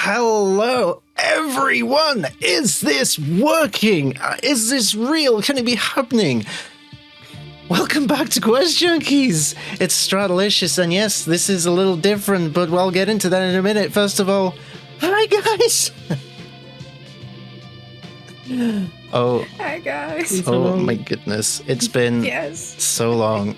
Hello, everyone! Is this working? Is this real? Can it be happening? Welcome back to QuestJunkies! It's Strahdalicious, and yes, this is a little different, but we'll get into that in a minute. First of all, hi guys! Hi guys! Oh my goodness, it's been so long.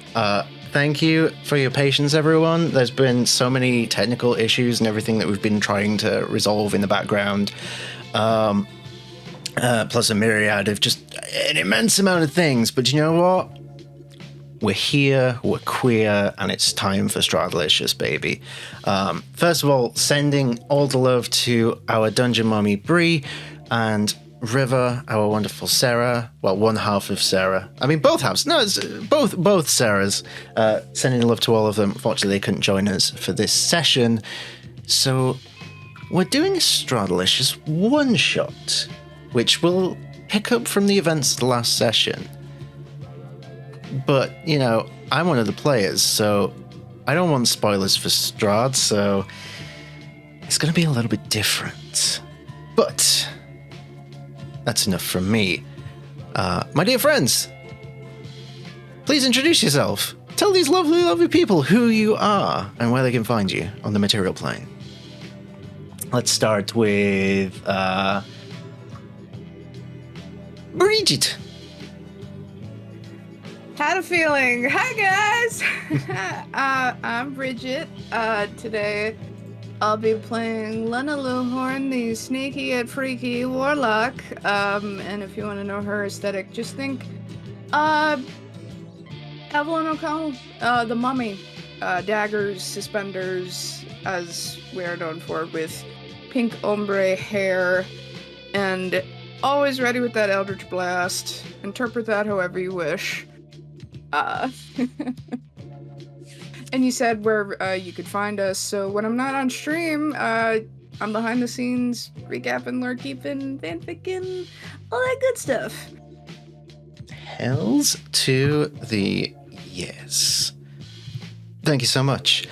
Thank you for your patience, everyone. There's been so many technical issues and everything that we've been trying to resolve in the background. Plus a myriad of just an immense amount of things. But you know what? We're here, we're queer, and it's time for Strahdalicious, baby. First of all, sending all the love to our dungeon mommy, Bree, and River, our wonderful Sarah. Well, one half of Sarah. I mean, both halves. No, it's both Sarahs. Sending love to all of them. Fortunately, they couldn't join us for this session. So, we're doing a Strahdalicious one-shot, which will pick up from the events of the last session. But, you know, I'm one of the players, so I don't want spoilers for Strahd, so it's going to be a little bit different. But that's enough from me. My dear friends, please introduce yourself. Tell these lovely, lovely people who you are and where they can find you on the material plane. Let's start with Bridget. Had a feeling. Hi guys! I'm Bridget. Today I'll be playing Lenele, the sneaky yet freaky warlock. And if you want to know her aesthetic, just think Evelyn O'Connell, the mummy. Daggers, suspenders, as we are known for, with pink ombre hair, and always ready with that Eldritch Blast. Interpret that however you wish. And you said where you could find us, so when I'm not on stream, I'm behind the scenes, recapping, lore keeping, fanficking, all that good stuff. Hells to the yes. Thank you so much.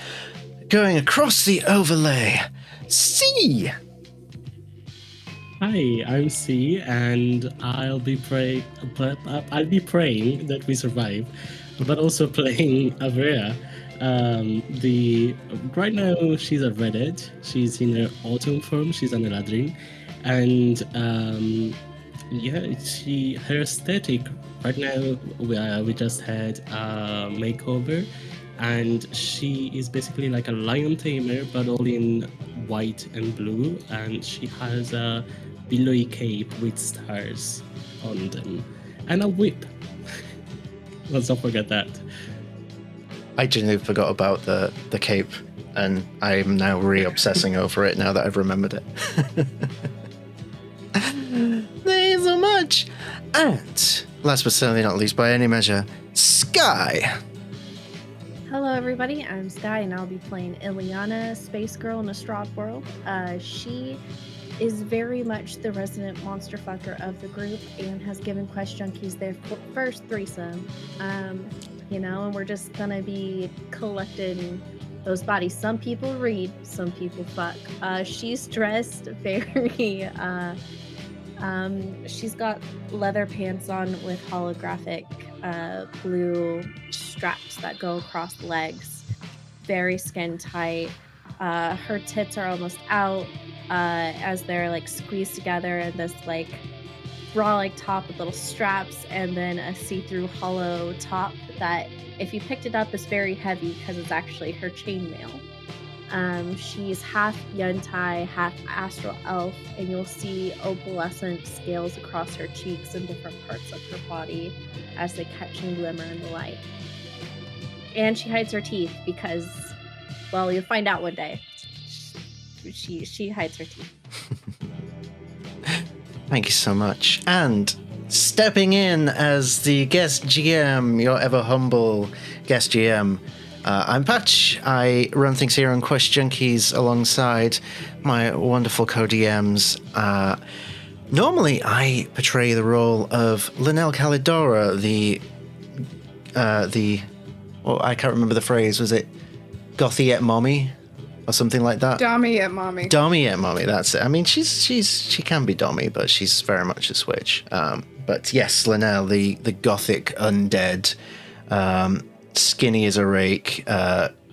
Going across the overlay, C. Hi, I'm C, and I'll be praying that we survive, but also playing Avrea. Right now she's a redhead. She's in her autumn form. She's an Eladrin, and her aesthetic right now. We just had a makeover, and she is basically like a lion tamer, but all in white and blue, and she has a billowy cape with stars on them, and a whip. Let's not forget that. I genuinely forgot about the cape, and I'm now re-obsessing over it now that I've remembered it. Thank you so much! And, last but certainly not least by any measure, Sky! Hello everybody, I'm Sky, and I'll be playing Ilyana, Space Girl in a Strahd world. She is very much the resident monster fucker of the group and has given QuestJunkies their first threesome. And we're just gonna be collecting those bodies. Some people read, some people fuck. She's dressed very, she's got leather pants on with holographic blue straps that go across the legs. Very skin tight. Her tits are almost out as they're like squeezed together in this like bra-like top with little straps, and then a see-through hollow top that, if you picked it up, is very heavy because it's actually her chainmail. She's half Yuntai, half astral elf, and you'll see opalescent scales across her cheeks and different parts of her body as they catch and glimmer in the light. And she hides her teeth because, well, you'll find out one day. She hides her teeth. Thank you so much. And stepping in as the guest GM, your ever humble guest GM, I'm Patch. I run things here on QuestJunkies alongside my wonderful co-DMs. Normally, I portray the role of Lenele Calidora, I can't remember the phrase. Was it Gothy et Mommy? or something like that. Dommy at mommy. Dommy, yeah, mommy. That's it. I mean, she can be dommy, but she's very much a switch. But yes, Lenele, the gothic undead, skinny as a rake,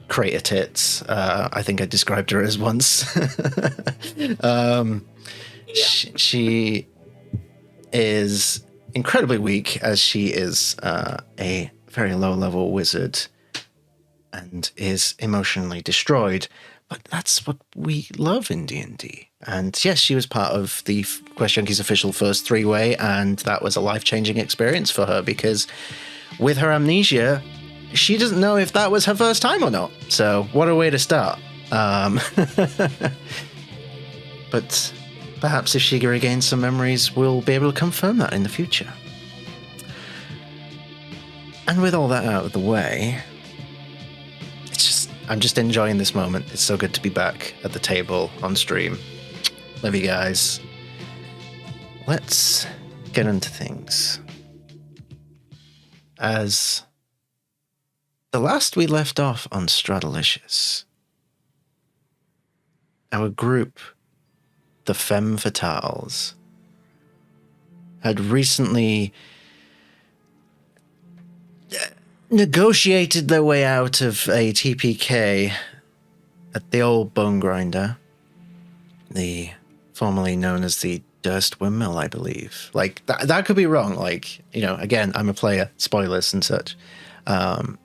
crater tits. I think I described her as once. She is incredibly weak, as she is a very low-level wizard and is emotionally destroyed. But that's what we love in D&D. And yes, she was part of the Quest Junkies official first three-way, and that was a life-changing experience for her, because with her amnesia, she doesn't know if that was her first time or not. So what a way to start. But perhaps if she regains some memories, we'll be able to confirm that in the future. And with all that out of the way, I'm just enjoying this moment. It's so good to be back at the table on stream. Love you guys. Let's get into things. As the last we left off on Strahdalicious, our group, the Femme Fatales, had recently negotiated their way out of a TPK at the Old Bonegrinder, the formerly known as the Durst Windmill, I believe. Like, that could be wrong. Like, you know, again, I'm a player, spoilers and such. And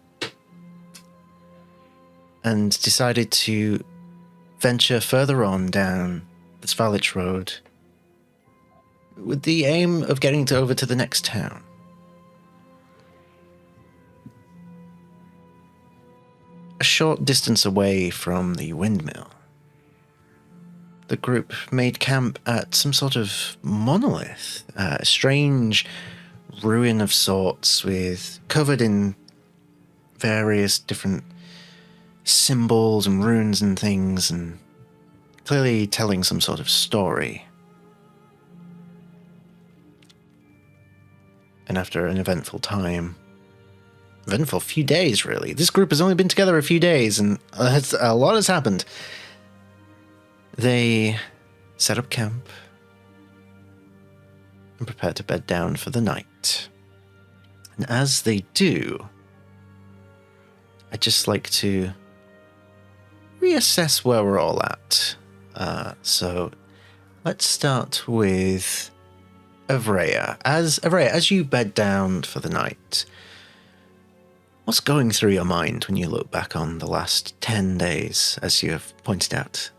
decided to venture further on down the Strahdalicious Road with the aim of getting over to the next town. A short distance away from the windmill, the group made camp at some sort of monolith, a strange ruin of sorts, covered in various different symbols and runes and things, and clearly telling some sort of story. And after an eventful few days, really. This group has only been together a few days, and a lot has happened. They set up camp and prepare to bed down for the night. And as they do, I'd just like to reassess where we're all at. So let's start with Avrea. As you bed down for the night, what's going through your mind when you look back on the last 10 days, as you have pointed out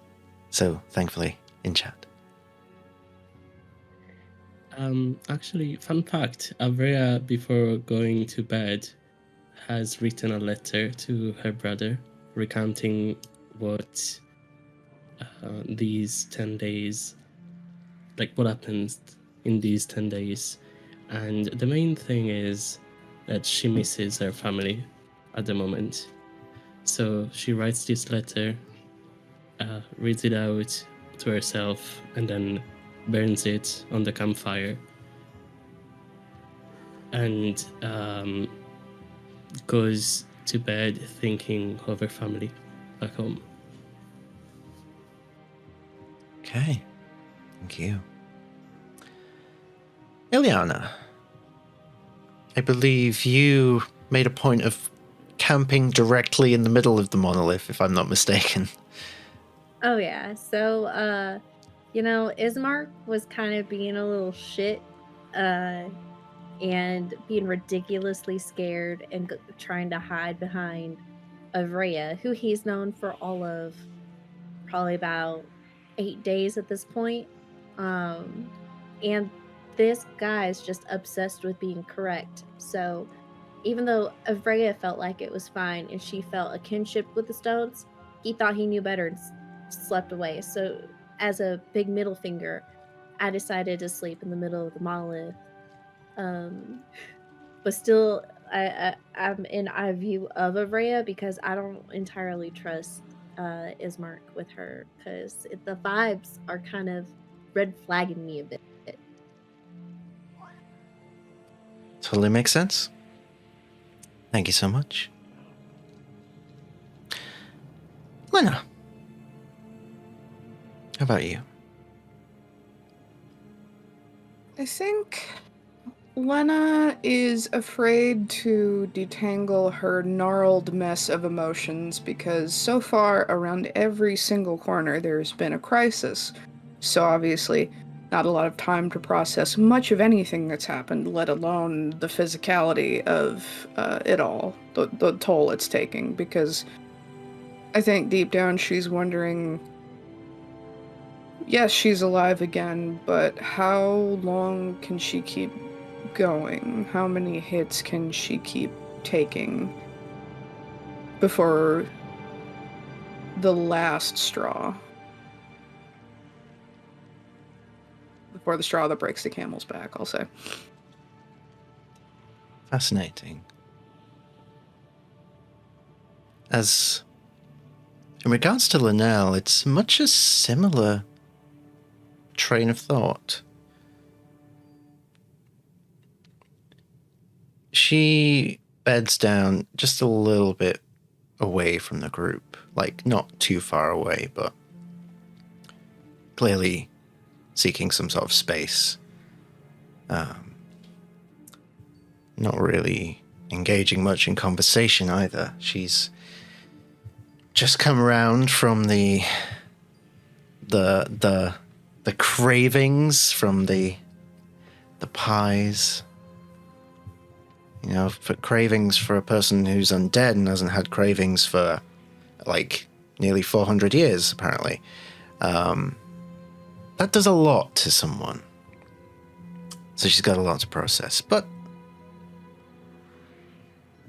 so thankfully in chat? Actually, fun fact, Avrea, before going to bed, has written a letter to her brother recounting what these 10 days, like what happens in these 10 days. And the main thing is that she misses her family at the moment. So she writes this letter, reads it out to herself, and then burns it on the campfire. And goes to bed thinking of her family back home. Okay, thank you. Ilyana, I believe you made a point of camping directly in the middle of the monolith, if I'm not mistaken. Oh yeah, so Ismark was kind of being a little shit and being ridiculously scared and trying to hide behind Avrea, who he's known for all of probably about 8 days at this point. And this guy's just obsessed with being correct. So even though Avrea felt like it was fine and she felt a kinship with the stones, he thought he knew better and slept away. So as a big middle finger, I decided to sleep in the middle of the monolith. But still, I'm in eye view of Avrea because I don't entirely trust Ismark with her, because the vibes are kind of red flagging me a bit. Totally makes sense. Thank you so much. Lena, about you? I think Lena is afraid to detangle her gnarled mess of emotions because so far around every single corner there's been a crisis. So obviously, not a lot of time to process much of anything that's happened, let alone the physicality of it all, the toll it's taking, because I think deep down she's wondering, yes, she's alive again, but how long can she keep going? How many hits can she keep taking before the last straw? Before the straw that breaks the camel's back, I'll say. Fascinating. As in regards to Lenele, it's much a similar train of thought. She beds down just a little bit away from the group, like not too far away, but clearly seeking some sort of space. Not really engaging much in conversation either. She's just come around from the cravings from the pies. You know, for cravings for a person who's undead and hasn't had cravings for like nearly 400 years, apparently. That does a lot to someone. So she's got a lot to process, but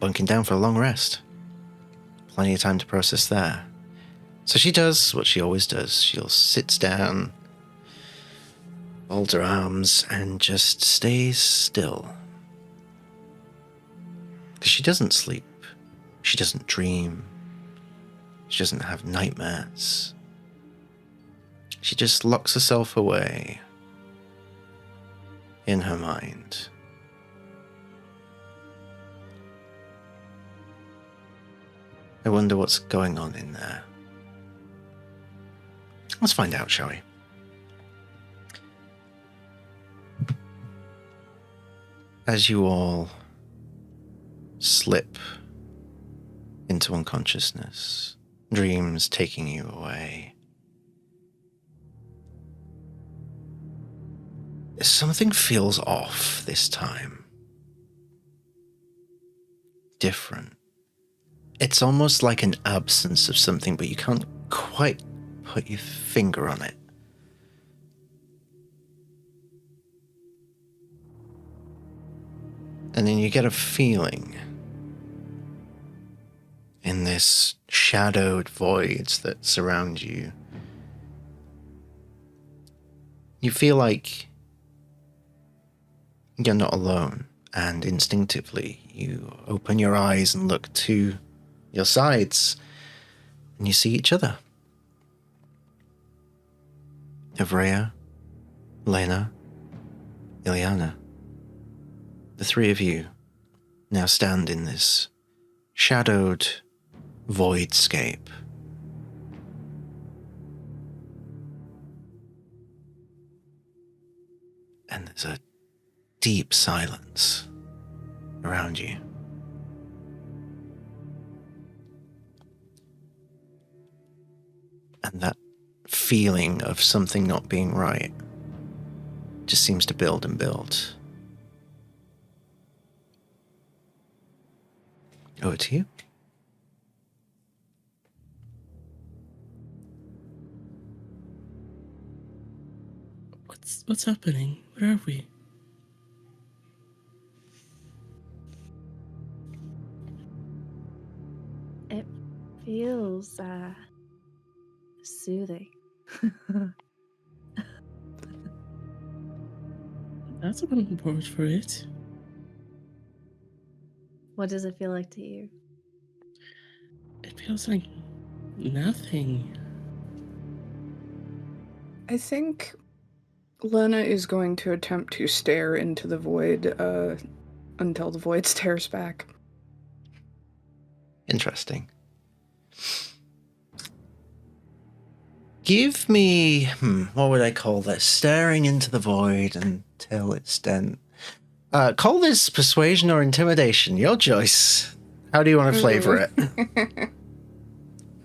bunking down for a long rest. Plenty of time to process there. So she does what she always does. She'll sit down, fold her arms, and just stays still. Because she doesn't sleep. She doesn't dream. She doesn't have nightmares. She just locks herself away in her mind. I wonder what's going on in there. Let's find out, shall we? As you all slip into unconsciousness, dreams taking you away, something feels off this time. Different. It's almost like an absence of something, but you can't quite put your finger on it. And then you get a feeling in this shadowed voids that surround you. You feel like you're not alone, and instinctively you open your eyes and look to your sides, and you see each other. Avrea, Lena, Ilyana. The three of you now stand in this shadowed voidscape. And there's a deep silence around you. And that feeling of something not being right just seems to build and build. Over to you. What's happening? Where are we? It feels soothing. That's a one word for it. What does it feel like to you? It feels like nothing. I think Lena is going to attempt to stare into the void until the void stares back. Interesting. Give me, what would I call this? Staring into the void until it's done. Call this persuasion or intimidation. Your choice. How do you want to flavor it?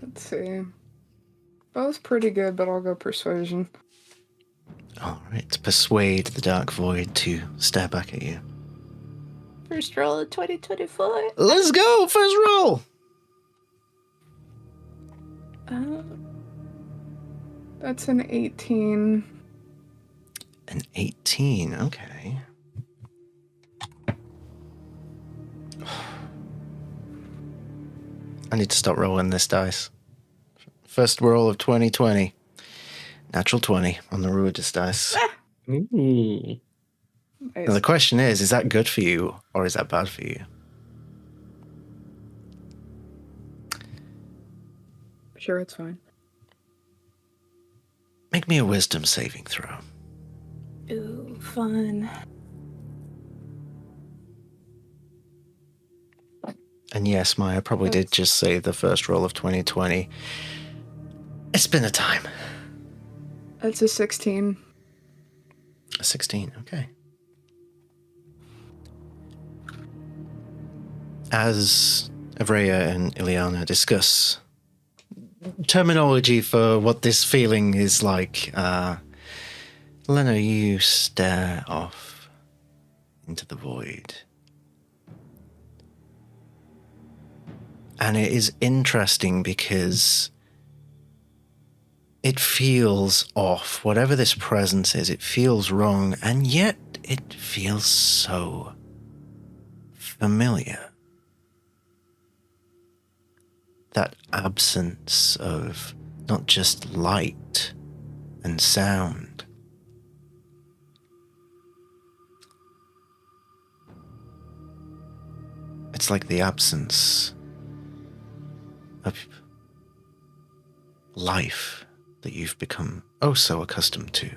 Let's see. Both pretty good, but I'll go persuasion. All right, persuade the dark void to stare back at you. First roll of 2024. Let's go! First roll! That's an 18. An 18, okay. I need to stop rolling this dice. First roll of 2020. Natural 20 on the Ruidus dice. Ooh. Nice. Now the question is that good for you or is that bad for you? Sure, it's fine. Make me a wisdom saving throw. Ooh, fun. And yes, Maya probably did just say the first roll of 2020. It's been a time. That's a 16. A 16, okay. As Avrea and Ilyana discuss terminology for what this feeling is like, Lena, you stare off into the void. And it is interesting because it feels off. Whatever this presence is, it feels wrong, and yet it feels so familiar. That absence of not just light and sound. It's like the absence of life that you've become oh so accustomed to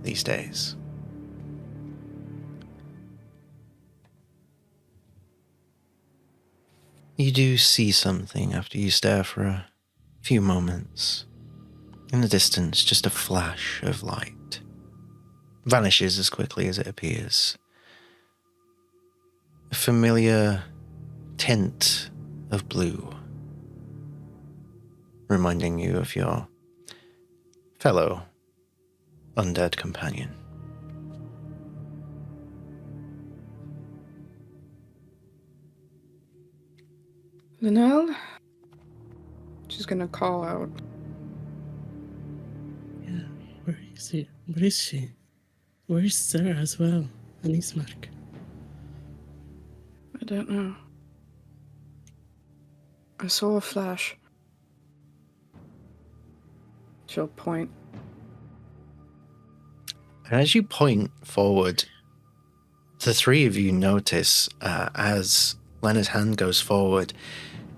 these days. You do see something after you stare for a few moments. In the distance, just a flash of light. Vanishes as quickly as it appears. A familiar tint of blue, reminding you of your fellow undead companion. Lenele? She's gonna call out. Yeah, where is he? Where is she? Where is Sarah as well? And Ismark? I don't know. I saw a flash. She'll point. And as you point forward, the three of you notice as Lena's hand goes forward,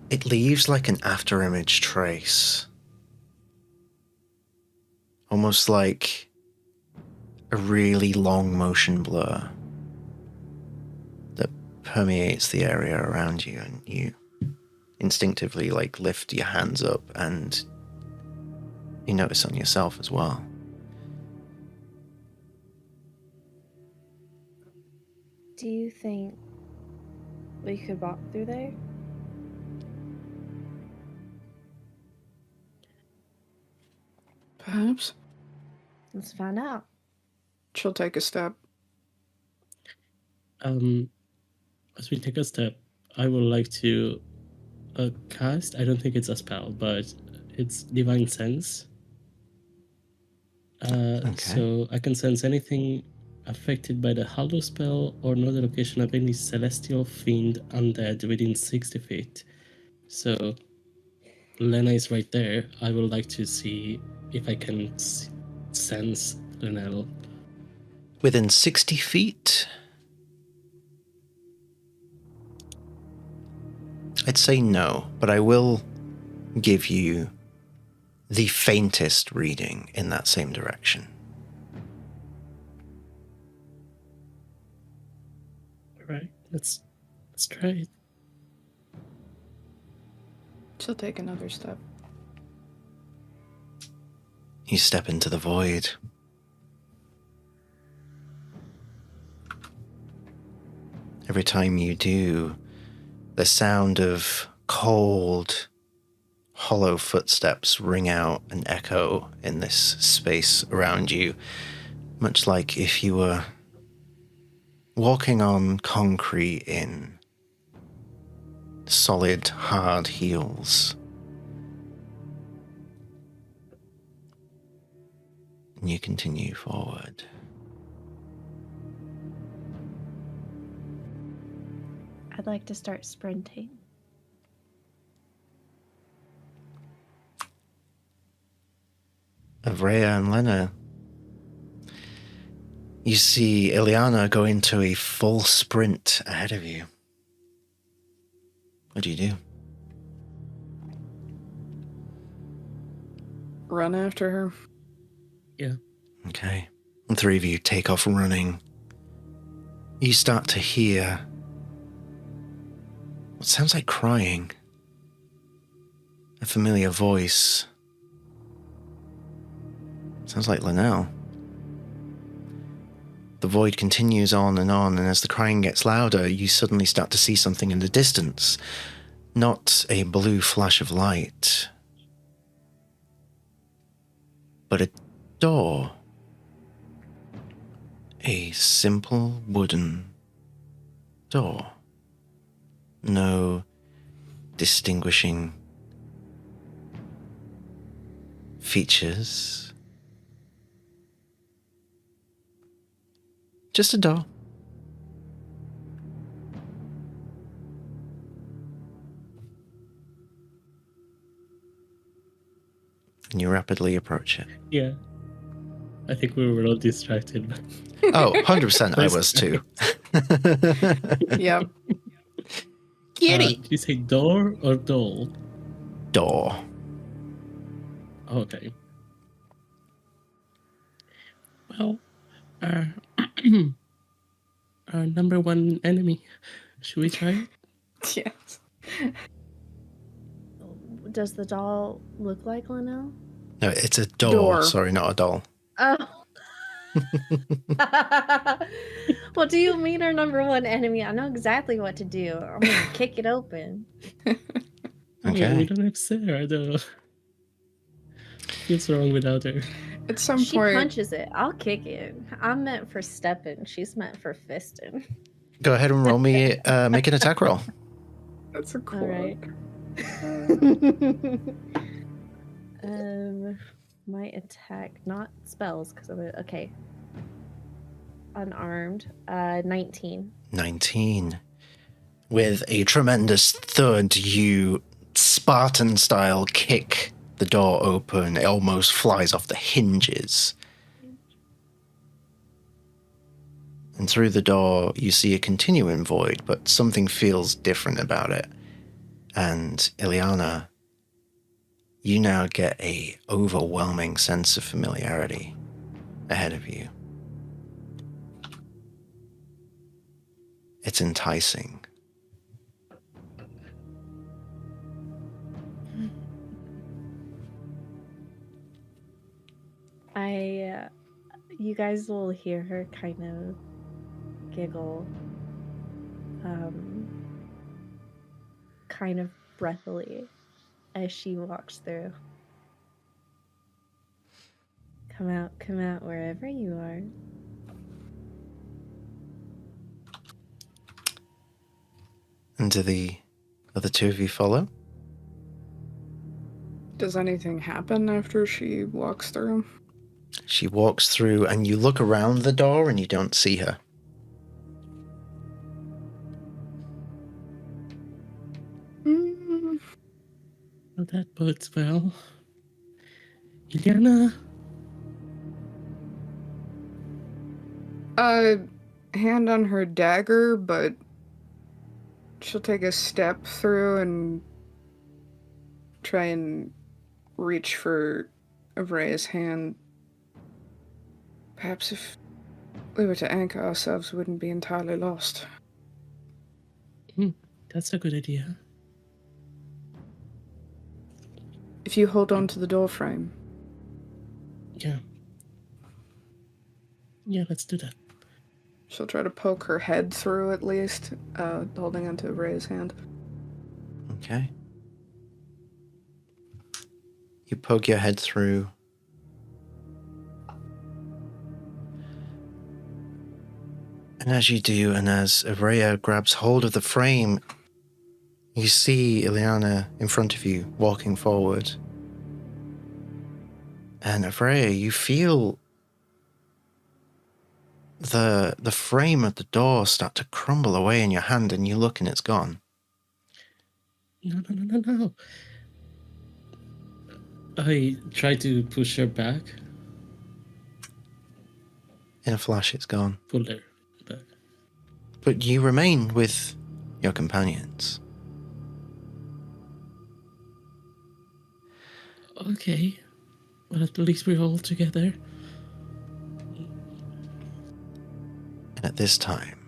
it leaves like an afterimage trace. Almost like a really long motion blur that permeates the area around you, and you instinctively like lift your hands up and you notice on yourself as well. Do you think we could walk through there? Perhaps. Let's find out. She'll take a step. As we take a step, I would like to cast, I don't think it's a spell, but it's Divine Sense. So I can sense anything affected by the Hallow spell or know the location of any celestial fiend undead within 60 feet. So Lena is right there. I would like to see if I can sense Lenele. Within 60 feet? I'd say no, but I will give you the faintest reading in that same direction. All right, let's try it. She'll take another step. You step into the void. Every time you do, the sound of cold, hollow footsteps ring out and echo in this space around you, much like if you were walking on concrete in solid, hard heels. And you continue forward. I'd like to start sprinting. Avrea and Lena, you see Ilyana go into a full sprint ahead of you. What do you do? Run after her. Yeah. Okay. The three of you take off running. You start to hear what sounds like crying. A familiar voice. Sounds like Lenele. The void continues on, and as the crying gets louder, you suddenly start to see something in the distance. Not a blue flash of light, but a door. A simple wooden door. No distinguishing features. Just a door. And you rapidly approach it. Yeah. I think we were all distracted. Oh, 100% I was too. Yep. Did you say door or doll? Door. Okay. Well, our, our number one enemy. Should we try it? Yes. Does the doll look like Lenele? No, it's a door. Door. Sorry, not a doll. Oh. Well, do you mean our number one enemy? I know exactly what to do. I'm gonna kick it open. Okay. We don't have Sarah, though. What's wrong without her? At some She point, punches it. I'll kick it. I'm meant for stepping. She's meant for fisting. Go ahead and roll me, make an attack roll. that's a cool. All right. My attack, not spells, because okay. Unarmed. 19. 19. With a tremendous thud, you Spartan style kick the door open. It almost flies off the hinges. And through the door, you see a continuing void, but something feels different about it. And Ilyana, you now get a overwhelming sense of familiarity ahead of you. It's enticing. You guys will hear her kind of giggle, kind of breathily as she walks through. Come out wherever you are. And do the other two of you follow? Does anything happen after she walks through? She walks through and you look around the door and you don't see her. Mm, Well, that bodes well. Ilyana? hand on her dagger, but she'll take a step through and try and reach for Avrea's hand. Perhaps if we were to anchor ourselves, we wouldn't be entirely lost. That's a good idea. If you hold on to the doorframe, Yeah. Yeah, let's do that. She'll try to poke her head through at least, holding onto Ray's hand. Okay. You poke your head through. And as you do, and as Avrea grabs hold of the frame, you see Ilyana in front of you, walking forward. And Avrea, you feel the frame of the door start to crumble away in your hand, and you look and it's gone. No. I try to push her back. In a flash, it's gone. Pull her back. But you remain with your companions. Okay. Well, at least we're all together. And at this time,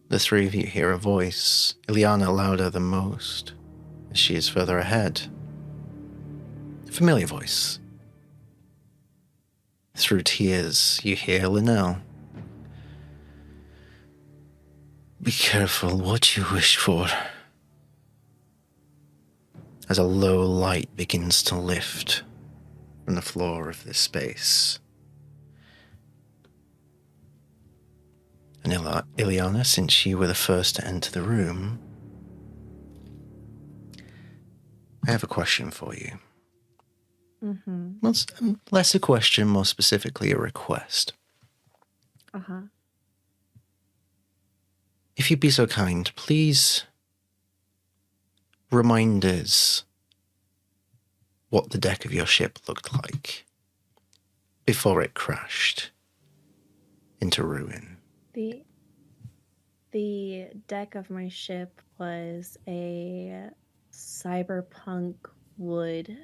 the three of you hear a voice, Ilyana louder than most, as she is further ahead. A familiar voice. Through tears, you hear Lenele. Be careful what you wish for. As a low light begins to lift from the floor of this space. And Ilyana, since you were the first to enter the room, I have a question for you. Mm-hmm. Well, it's less a question, more specifically a request. Uh-huh. If you'd be so kind, please remind us what the deck of your ship looked like before it crashed into ruin. The deck of my ship was a cyberpunk wood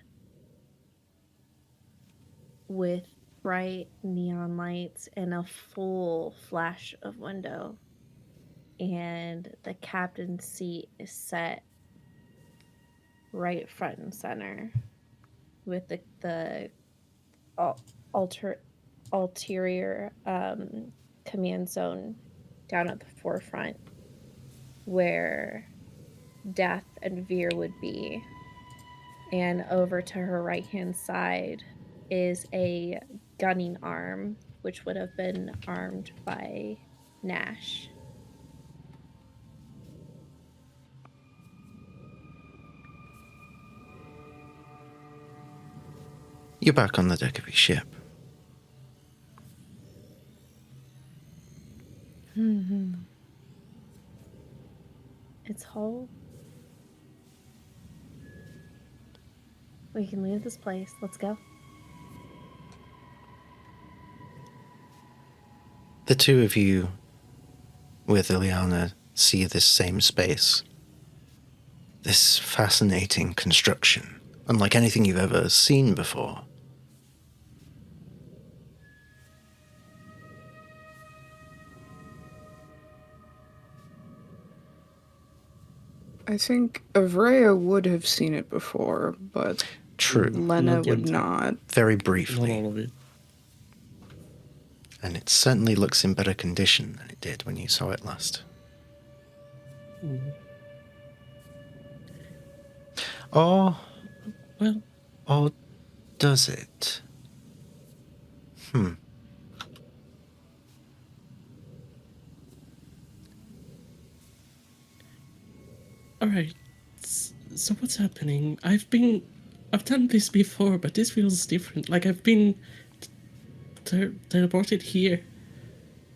with bright neon lights and a full flash of window. And the captain's seat is set right front and center with the ulterior command zone down at the forefront where Death and Veer would be. And over to her right-hand side is a gunning arm, which would have been armed by Nash. You're back on the deck of your ship. Mm-hmm. It's whole. We can leave this place. Let's go. The two of you with Ilyana see this same space. This fascinating construction, unlike anything you've ever seen before. I think Avrea would have seen it before, but True. Lena Not would yet. not. Very Not briefly. all of it. And it certainly looks in better condition than it did when you saw it last. Mhm. Or Well, does it? alright. So what's happening? I've done this before, but this feels different. Like I've been teleported here.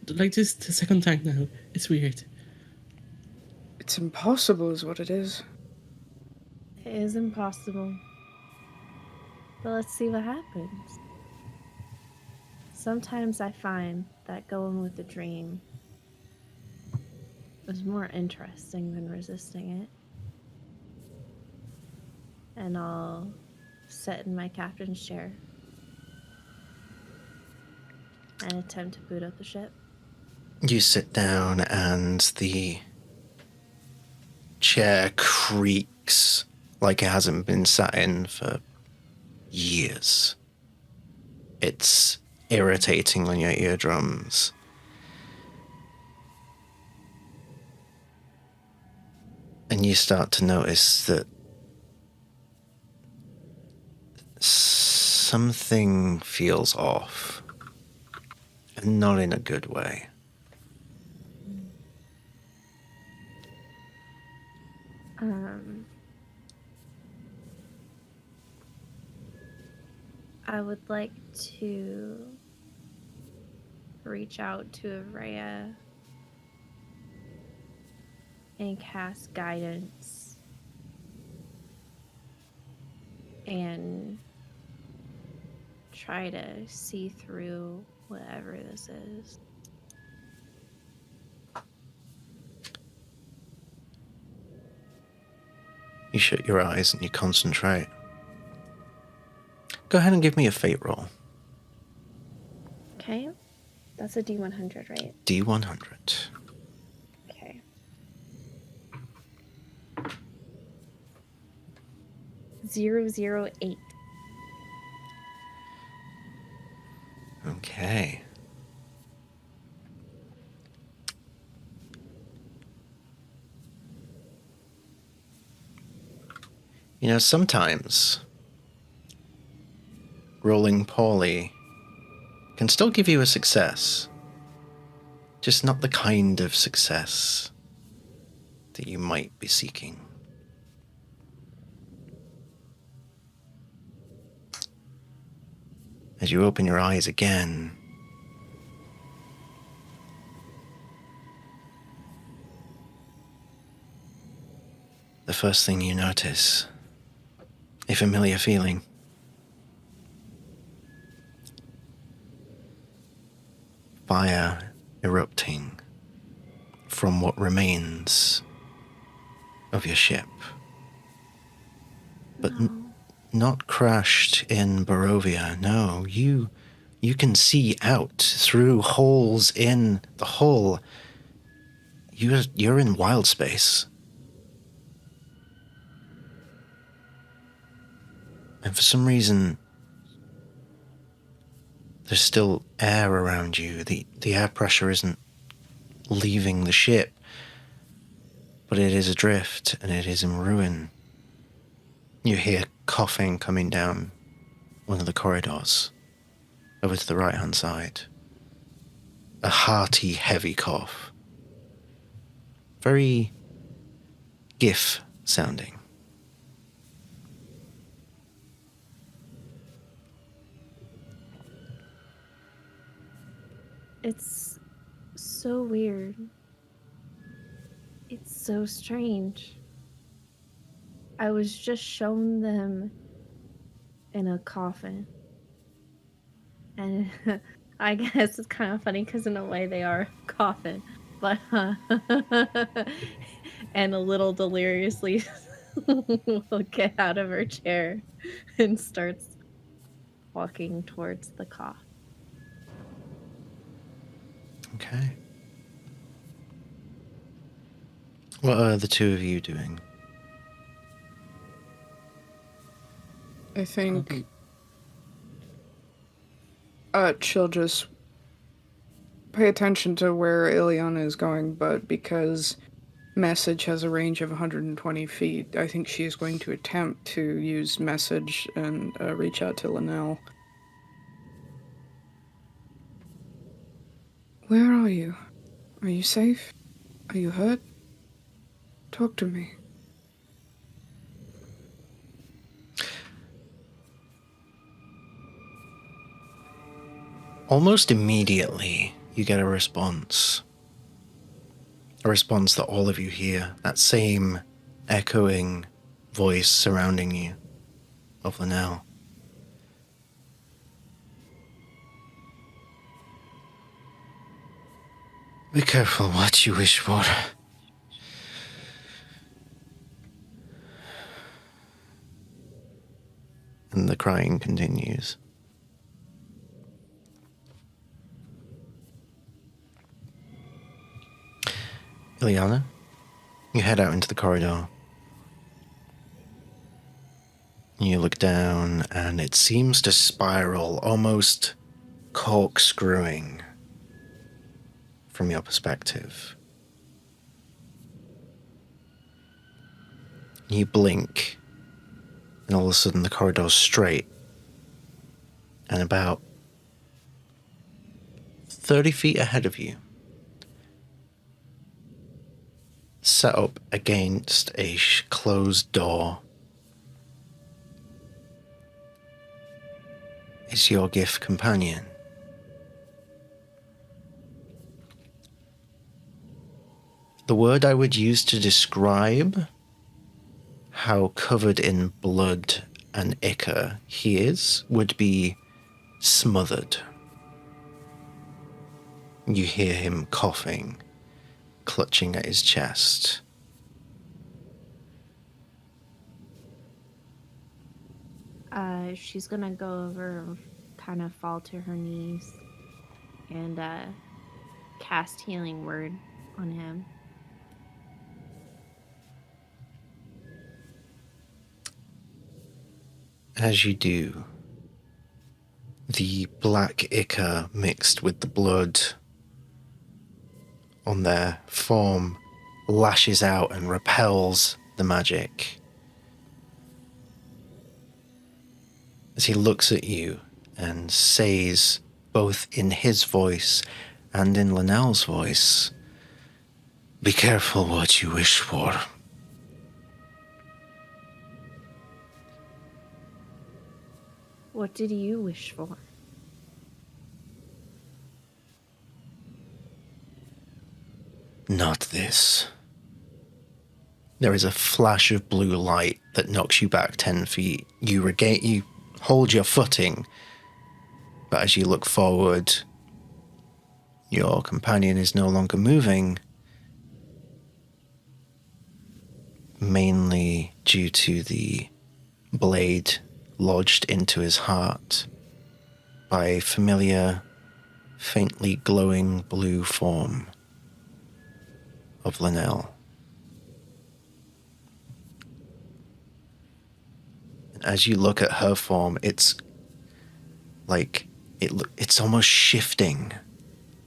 Like this the second time now. It's weird. It's impossible, is what it is. It is impossible. But let's see what happens. Sometimes I find that going with the dream is more interesting than resisting it. And I'll sit in my captain's chair and attempt to boot up the ship. You sit down and the chair creaks like it hasn't been sat in for years. It's irritating on your eardrums. And you start to notice that something feels off. And not in a good way. I would like to reach out to Avrea and cast guidance and try to see through whatever this is. You shut your eyes and you concentrate. Go ahead and give me a fate roll. Okay. That's a D100, right? D100. Okay. 008. Okay. You know, sometimes rolling poorly can still give you a success. Just not the kind of success that you might be seeking. As you open your eyes again, the first thing you notice, a familiar feeling. Fire erupting from what remains of your ship. But not crashed in Barovia. No, you can see out through holes in the hull. You're in wild space. And for some reason, there's still air around you. The air pressure isn't leaving the ship, but it is adrift and it is in ruin. You hear coughing coming down one of the corridors over to the right-hand side. A hearty, heavy cough. Very GIF sounding. It's so weird. It's so strange. I was just shown them in a coffin. And I guess it's kind of funny because in a way they are a coffin. But, and a little deliriously will get out of her chair and starts walking towards the coffin. Okay. What are the two of you doing? I think Okay. she'll just pay attention to where Ilyana is going, but because message has a range of 120 feet, I think she is going to attempt to use message and reach out to Lenele. Where are you? Are you safe? Are you hurt? Talk to me. Almost immediately, you get a response. A response that all of you hear. That same echoing voice surrounding you of Lenele. Be careful what you wish for. And the crying continues. Ilyana, you head out into the corridor. You look down, and it seems to spiral, almost corkscrewing from your perspective. You blink, and all of a sudden the corridor's straight, and about 30 feet ahead of you, set up against a closed door, is your gift companion. The word I would use to describe how covered in blood and ichor he is would be smothered. You hear him coughing, clutching at his chest. She's gonna go over and kind of fall to her knees and cast healing word on him. As you do, the black ichor mixed with the blood on their form lashes out and repels the magic. As he looks at you and says, both in his voice and in Lenele's voice, "Be careful what you wish for." What did you wish for? Not this. There is a flash of blue light that knocks you back 10 feet. You hold your footing, but as you look forward, your companion is no longer moving, mainly due to the blade lodged into his heart by a familiar, faintly glowing blue form of Lenele. And as you look at her form, it's like it's almost shifting.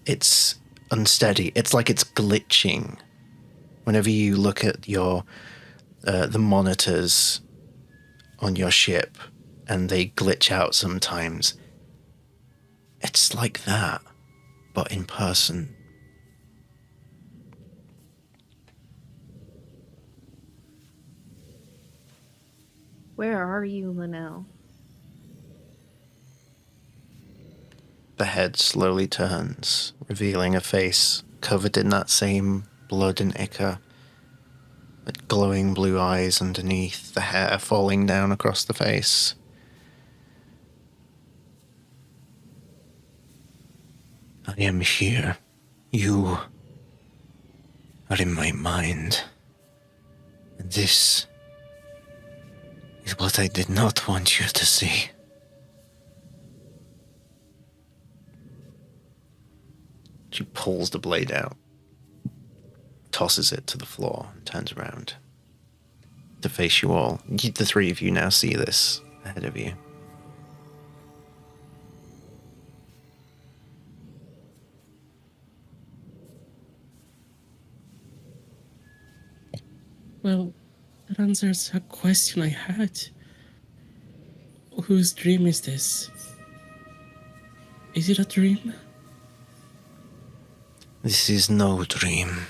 It's unsteady. It's like it's glitching. Whenever you look at your the monitors on your ship and they glitch out sometimes, it's like that, but in person. Where are you, Lenele? The head slowly turns, revealing a face covered in that same blood and ichor, with glowing blue eyes underneath, the hair falling down across the face. I am here. You are in my mind. And this is what I did not want you to see. She pulls the blade out, tosses it to the floor, and turns around to face you all. The three of you now see this ahead of you. Well, that answers a question I had. Whose dream is this? Is it a dream? This is no dream.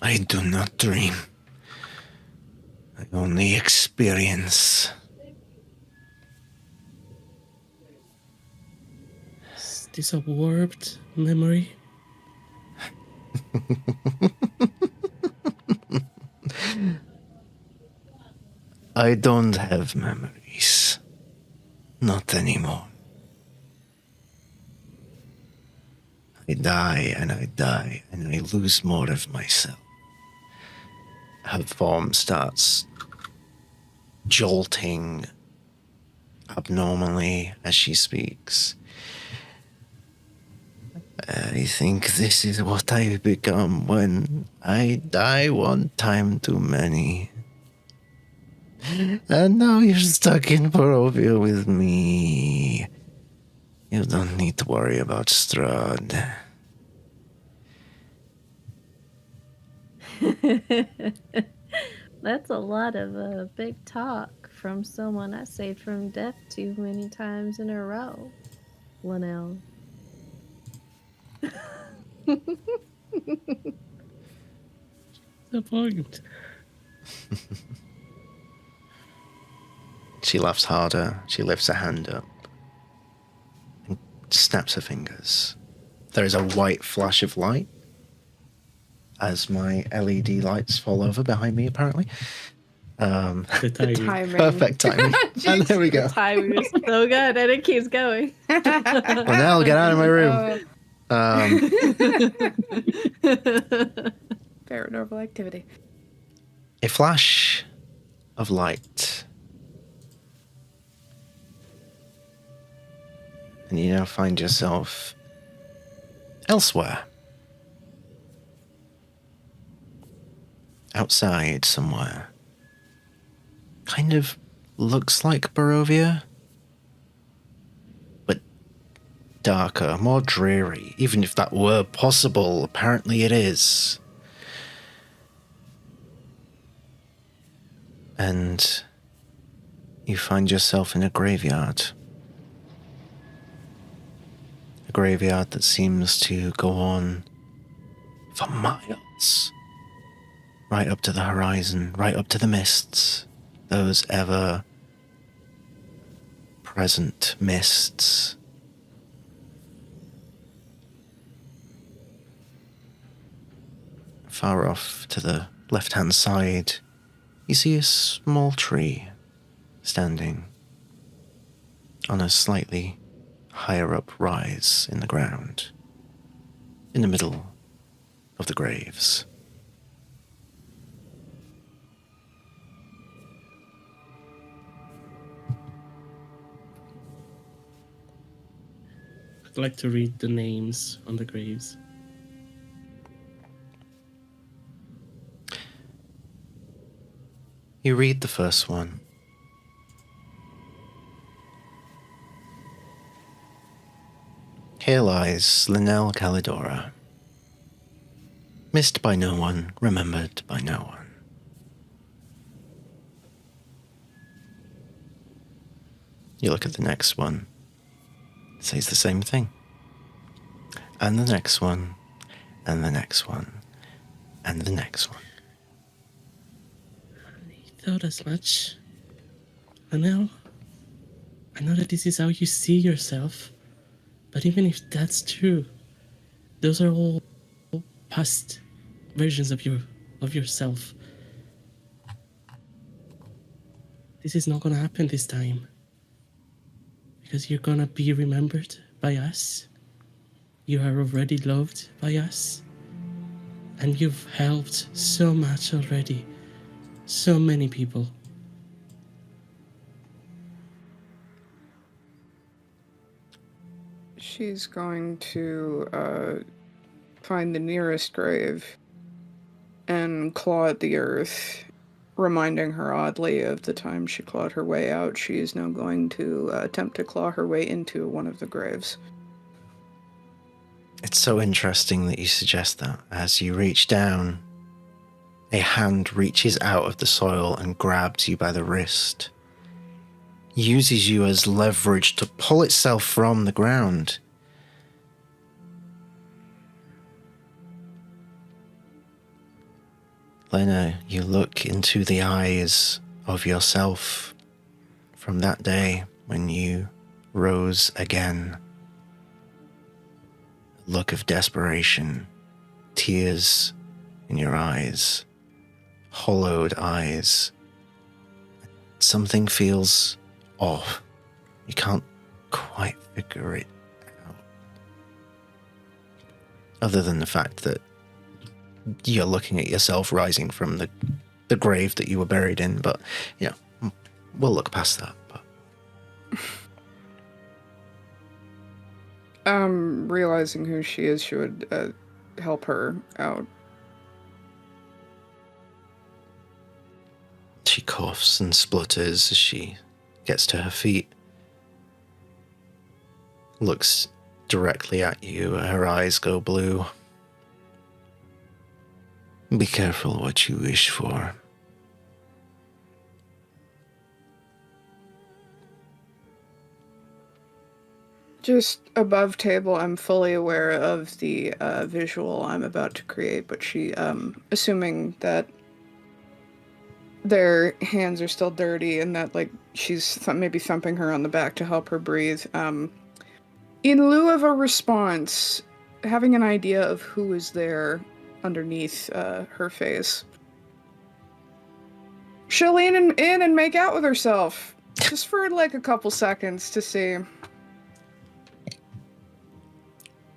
I do not dream. I only experience. Is this a warped memory? I don't have memories. Not anymore. I die and I die and I lose more of myself. Her form starts jolting abnormally as she speaks. I think this is what I become when I die one time too many. And now you're stuck in Barovia with me. You don't need to worry about Strahd. That's a lot of big talk from someone I saved from death too many times in a row, Lenele. The point. She laughs harder. She lifts her hand up and snaps her fingers. There is a white flash of light as my LED lights fall over behind me, apparently. The timing. Timing. Perfect timing. And there we go. Timing is so good, and it keeps going. Lenele, get out of my room. Paranormal activity. A flash of light. And you now find yourself elsewhere. Outside somewhere. Kind of looks like Barovia, but darker, more dreary. Even if that were possible, apparently it is. And you find yourself in a graveyard. A graveyard that seems to go on for miles. Right up to the horizon, right up to the mists. Those ever present mists. Far off to the left-hand side, you see a small tree standing on a slightly higher up rise in the ground, in the middle of the graves. I'd like to read the names on the graves. You read the first one. Here lies Lenele Calidora. Missed by no one, remembered by no one. You look at the next one. It says the same thing. And the next one, and the next one, and the next one. I thought as much. And now, I know that this is how you see yourself, but even if that's true, those are all past versions of yourself. This is not gonna happen this time. Because you're gonna be remembered by us. You are already loved by us. And you've helped so much already. So many people. She's going to find the nearest grave and claw at the earth, reminding her oddly of the time she clawed her way out. She is now going to attempt to claw her way into one of the graves. It's so interesting that you suggest that. As you reach down, a hand reaches out of the soil and grabs you by the wrist, uses you as leverage to pull itself from the ground. Lena, you look into the eyes of yourself from that day when you rose again. A look of desperation, tears in your eyes, hollowed eyes. Something feels off. You can't quite figure it out. Other than the fact that you're looking at yourself rising from the grave that you were buried in, but, you know, we'll look past that. But Realizing who she is, she would help her out. she coughs and splutters as she gets to her feet. Looks directly at you. Her eyes go blue. Be careful what you wish for. Just above table, I'm fully aware of the visual I'm about to create, but she, assuming that their hands are still dirty and that, like, she's maybe thumping her on the back to help her breathe, in lieu of a response, having an idea of who is there underneath her face, she'll lean in and make out with herself, just for, like, a couple seconds to see.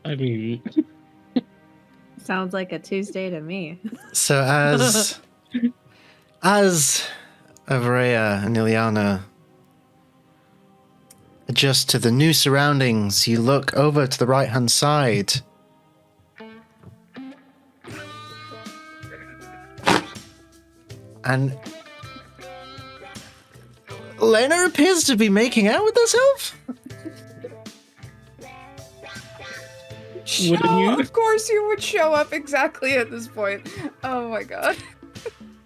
I mean, Sounds like a Tuesday to me. So as Avrea and Ilyana adjust to the new surroundings, you look over to the right-hand side. And Lena appears to be making out with herself? Wouldn't you? Of course you would show up exactly at this point. Oh my god.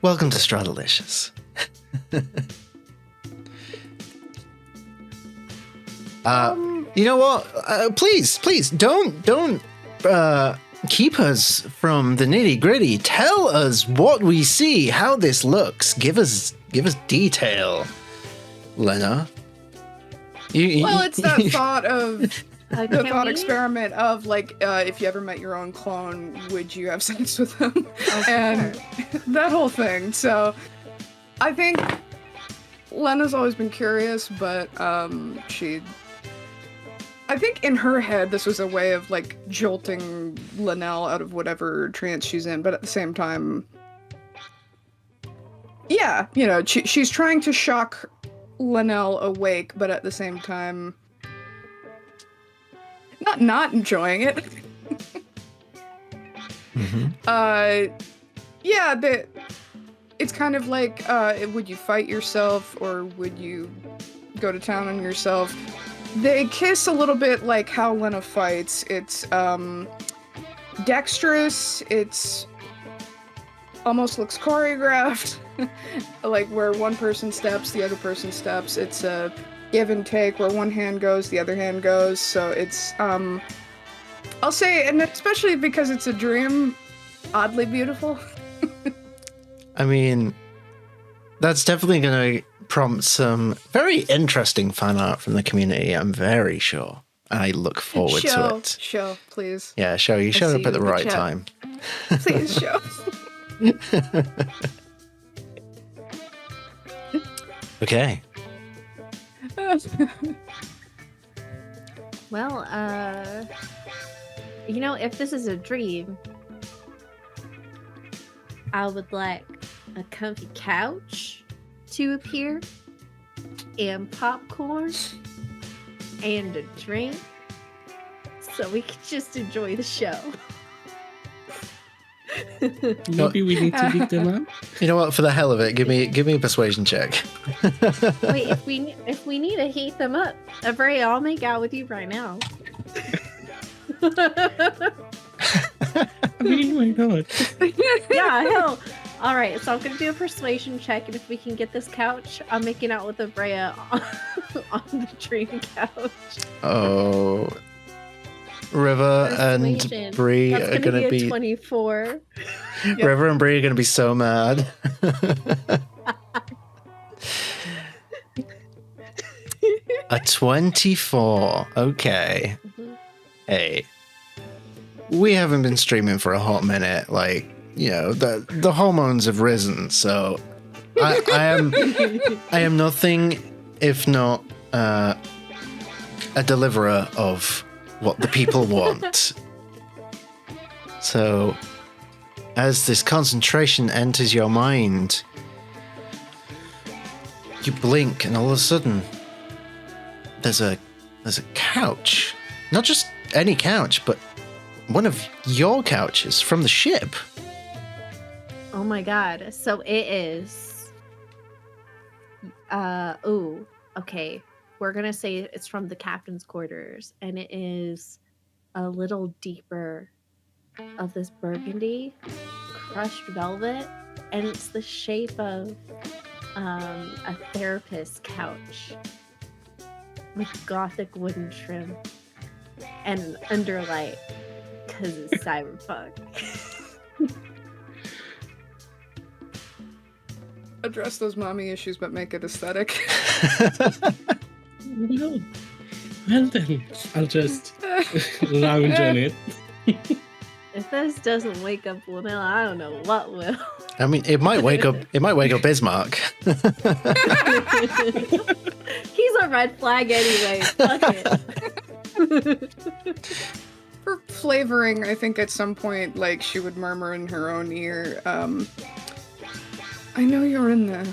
Welcome to Strahdalicious. You know what? Please, don't keep us from the nitty gritty. Tell us what we see, how this looks. Give us detail, Lena. Well, it's that thought of the Can thought we? experiment of, like, if you ever met your own clone, would you have sex with them? And that whole thing. So I think Lena's always been curious, but I think in her head this was a way of, like, jolting Lenele out of whatever trance she's in, but at the same time, yeah, you know, she's trying to shock Lenele awake, but at the same time not enjoying it. Yeah, it's kind of like, would you fight yourself or would you go to town on yourself? They kiss a little bit like how Lena fights. It's dexterous, it's almost looks choreographed, like where one person steps, the other person steps. It's a give and take where one hand goes, the other hand goes. So it's, I'll say, and especially because it's a dream, oddly beautiful. I mean, that's definitely going to prompt some very interesting fan art from the community, I'm very sure. I look forward to it. Show, please. Yeah, show. You showed see up at the you in the right chat. time. Please show. Okay. Well, you know, if this is a dream, I would like a comfy couch to appear, and popcorn, and a drink, so we can just enjoy the show. Maybe we need to beat them up. You know what? For the hell of it, give me a persuasion check. Wait, if we need to heat them up, Avrea, I'll make out with you right now. I mean, why not? Yeah, hell. All right, so I'm gonna do a persuasion check, and if we can get this couch, I'm making out with Avrea on the dream couch. Oh, River and Persuasion. Bree That's are going to be a be 24. River and Bree are going to be so mad. A 24. Okay. Mhm. Hey, we haven't been streaming for a hot minute. Like, you know, the hormones have risen, so I am nothing if not a deliverer of what the people want. So, as this concentration enters your mind, you blink, and all of a sudden, there's a couch. Not just any couch, but one of your couches from the ship. Oh my god. So it is Ooh, okay. We're gonna say it's from the captain's quarters, and it is a little deeper of this burgundy, crushed velvet, and it's the shape of a therapist's couch with gothic wooden trim and an underlight because it's cyberpunk. Address those mommy issues, but make it aesthetic. No. Well then, I'll just lounge on it. If this doesn't wake up Lenele, I don't know what will. I mean, it might wake up. It might wake up Bismarck. He's a red flag anyway. Fuck it. For flavoring, I think at some point, like, she would murmur in her own ear, I know you're in there.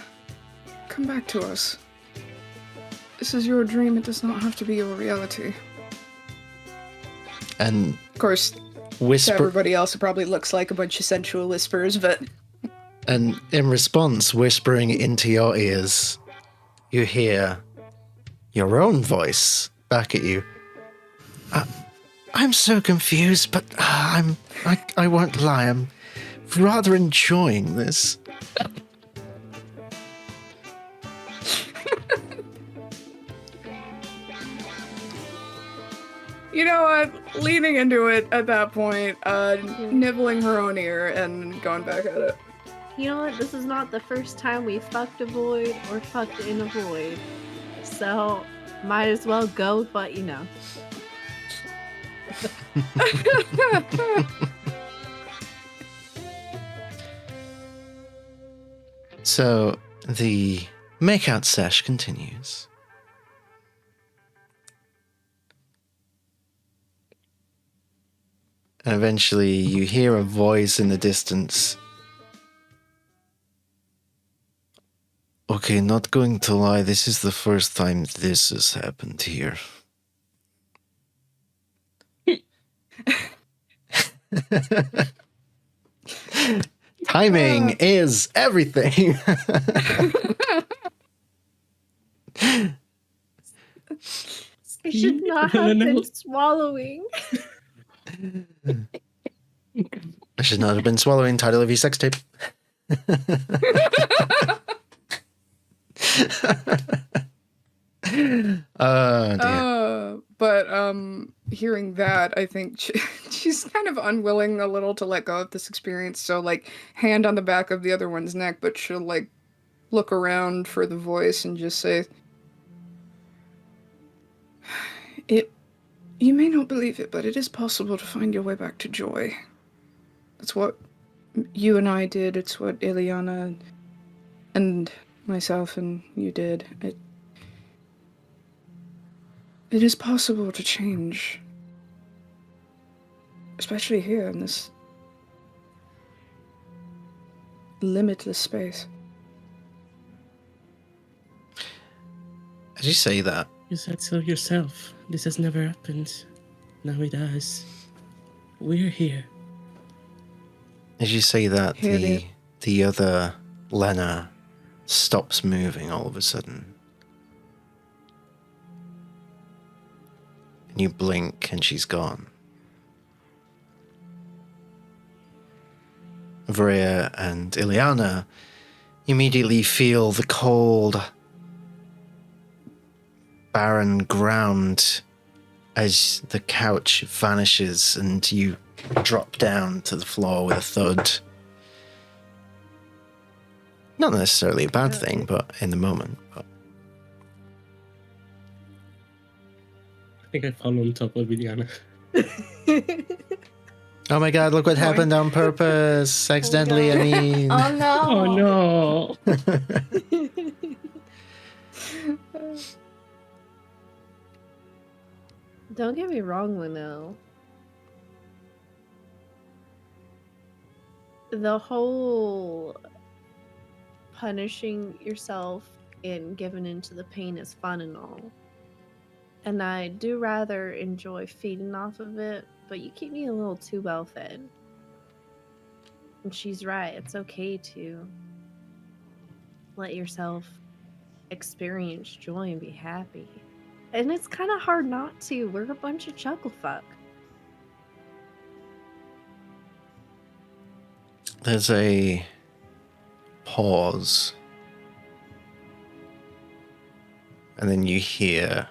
Come back to us. This is your dream, it does not have to be your reality. And Of course, to whisper. everybody else, it probably looks like a bunch of sensual whispers, but... And in response, whispering into your ears, you hear your own voice back at you. I'm so confused, but I won't lie. I'm rather enjoying this. You know what? Leaning into it at that point, nibbling her own ear and going back at it. You know what? This is not the first time we fucked a void or fucked in a void. So, might as well go with what you know. So the makeout sesh continues. And eventually you hear a voice in the distance. Okay, not going to lie, this is the first time this has happened here. Timing is everything. I should not have been swallowing. I should not have been swallowing. Title of your sex tape. Oh dear. But hearing that, I think she's kind of unwilling a little to let go of this experience. So, like, hand on the back of the other one's neck, but she'll, like, look around for the voice and just say, You may not believe it, but it is possible to find your way back to joy. That's what you and I did. It's what Ilyana and myself and you did. It is possible to change. Especially here in this limitless space. As you say that, You said so yourself. This has never happened. Now it does. We're here. as you say that, Hear the other Lena stops moving all of a sudden. And you blink and she's gone. Avrea and Ilyana immediately feel the cold, barren ground as the couch vanishes and you drop down to the floor with a thud. Not necessarily a bad thing, but in the moment. But I think I fall on top of Ilyana. oh my god, look what happened on purpose. Accidentally, I mean. Oh no! Oh no! Don't get me wrong, Lenele. The whole punishing yourself and giving into the pain is fun and all. And I do rather enjoy feeding off of it, but you keep me a little too well fed. And she's right, it's okay to let yourself experience joy and be happy. And it's kind of hard not to. We're a bunch of chuckle fuck. There's a pause. And then you hear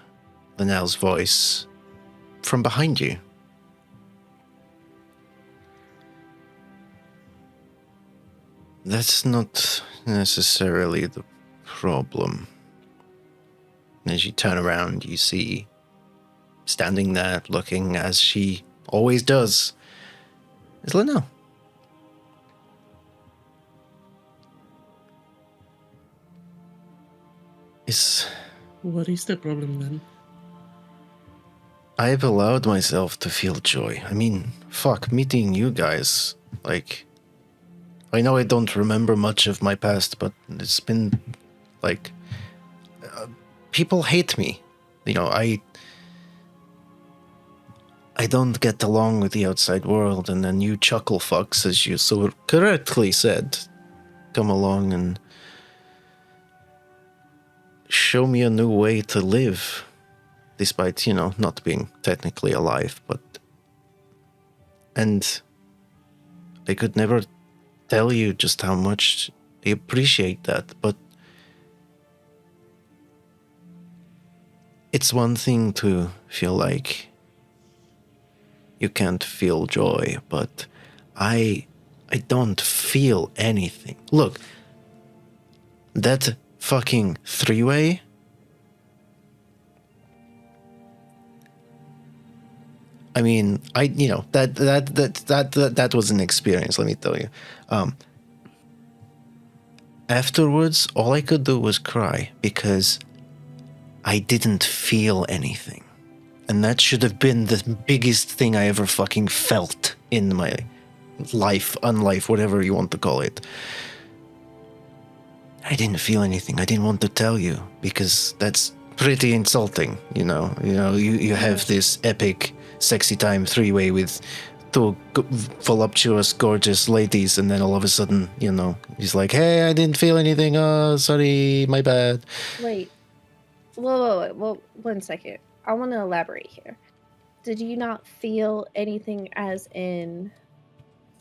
Lenele's voice from behind you. That's not necessarily the problem. And as you turn around, you see, standing there, looking as she always does, is Lenele. What is the problem then? I've allowed myself to feel joy. I mean, fuck, meeting you guys, like, I know I don't remember much of my past, but it's been, like, people hate me. You know, I don't get along with the outside world, and then you chuckle fucks, as you so correctly said, come along and show me a new way to live, despite, you know, not being technically alive, but... And I could never tell you just how much I appreciate that, but it's one thing to feel like you can't feel joy, but I don't feel anything. Look, that fucking three-way, I mean, that was an experience, let me tell you. Afterwards, all I could do was cry because I didn't feel anything. And that should have been the biggest thing I ever fucking felt in my life, unlife, whatever you want to call it. I didn't feel anything. I didn't want to tell you because that's pretty insulting, you know. You have this epic, sexy time three-way with two voluptuous, gorgeous ladies, and then all of a sudden, you know, he's like, "Hey, I didn't feel anything. Oh, sorry, my bad." Wait. Well, 1 second. I want to elaborate here. Did you not feel anything as in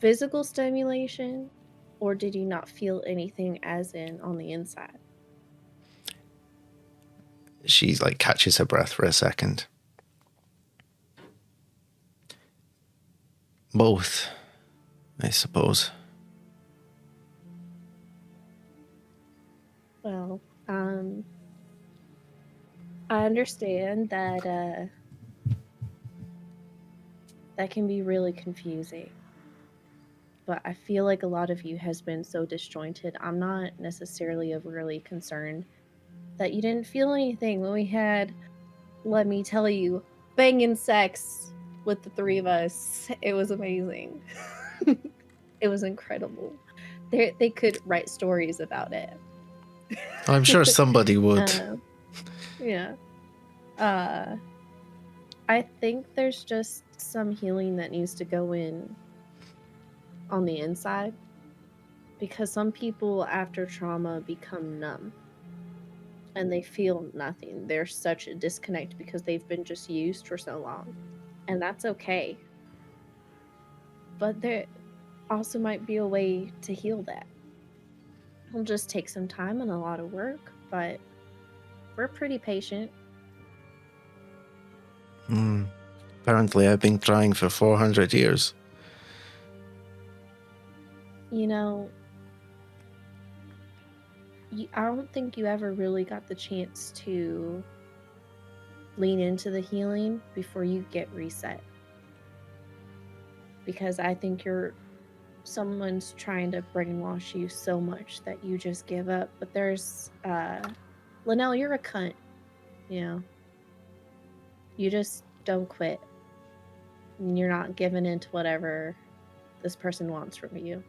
physical stimulation, or did you not feel anything as in on the inside? She like catches her breath for a second. Both, I suppose. Well, I understand that that can be really confusing. But I feel like a lot of you has been so disjointed. I'm not necessarily overly concerned that you didn't feel anything when we had, let me tell you, banging sex with the three of us. It was amazing. It was incredible. They could write stories about it. I'm sure somebody would. Yeah. I think there's just some healing that needs to go in on the inside, because some people after trauma become numb and they feel nothing. There's such a disconnect because they've been just used for so long, and that's okay. But there also might be a way to heal that. It'll just take some time and a lot of work, but we're pretty patient. Apparently I've been trying for 400 years. You know, I don't think you ever really got the chance to lean into the healing before you get reset. Because I think someone's trying to brainwash you so much that you just give up. But there's, Lenele, you're a cunt, you know. You just don't quit. You're not giving in to whatever this person wants from you.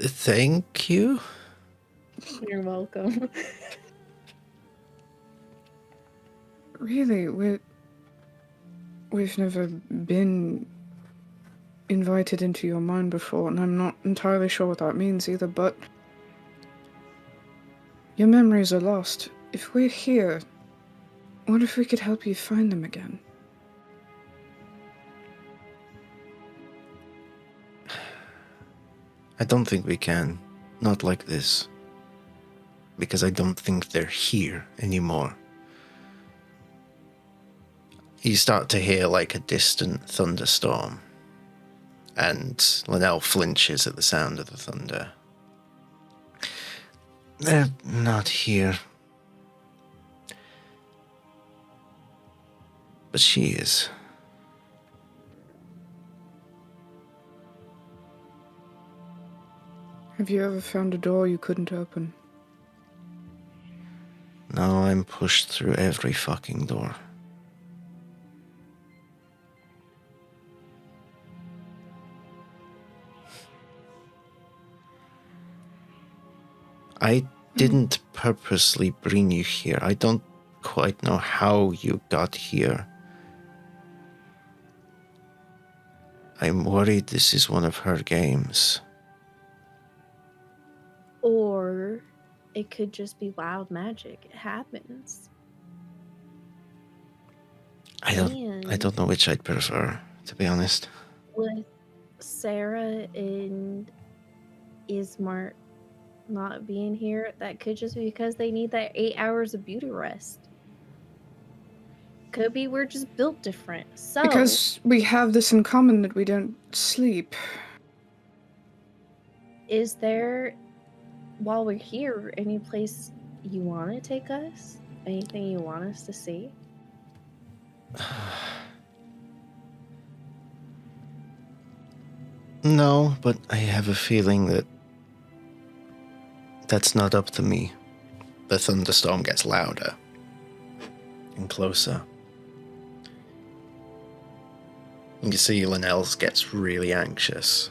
Thank you. You're welcome. Really, we've never been invited into your mind before, and I'm not entirely sure what that means either, but Your memories are lost. If we're here, what if we could help you find them again? I don't think we can. Not like this. Because I don't think they're here anymore. You start to hear like a distant thunderstorm. And Lenele flinches at the sound of the thunder. They're not here. But she is. Have you ever found a door you couldn't open? No, I'm pushed through every fucking door. I didn't purposely bring you here. I don't quite know how you got here. I'm worried this is one of her games. Or it could just be wild magic. It happens. I don't know which I'd prefer, to be honest. With Sarah and Ismart not being here, that could just be because they need that 8 hours of beauty rest. Could be we're just built different. So Because we have this in common that we don't sleep. is there, while we're here, any place you want to take us? Anything you want us to see? No, but I have a feeling that that's not up to me. The thunderstorm gets louder and closer. You see Lenele gets really anxious.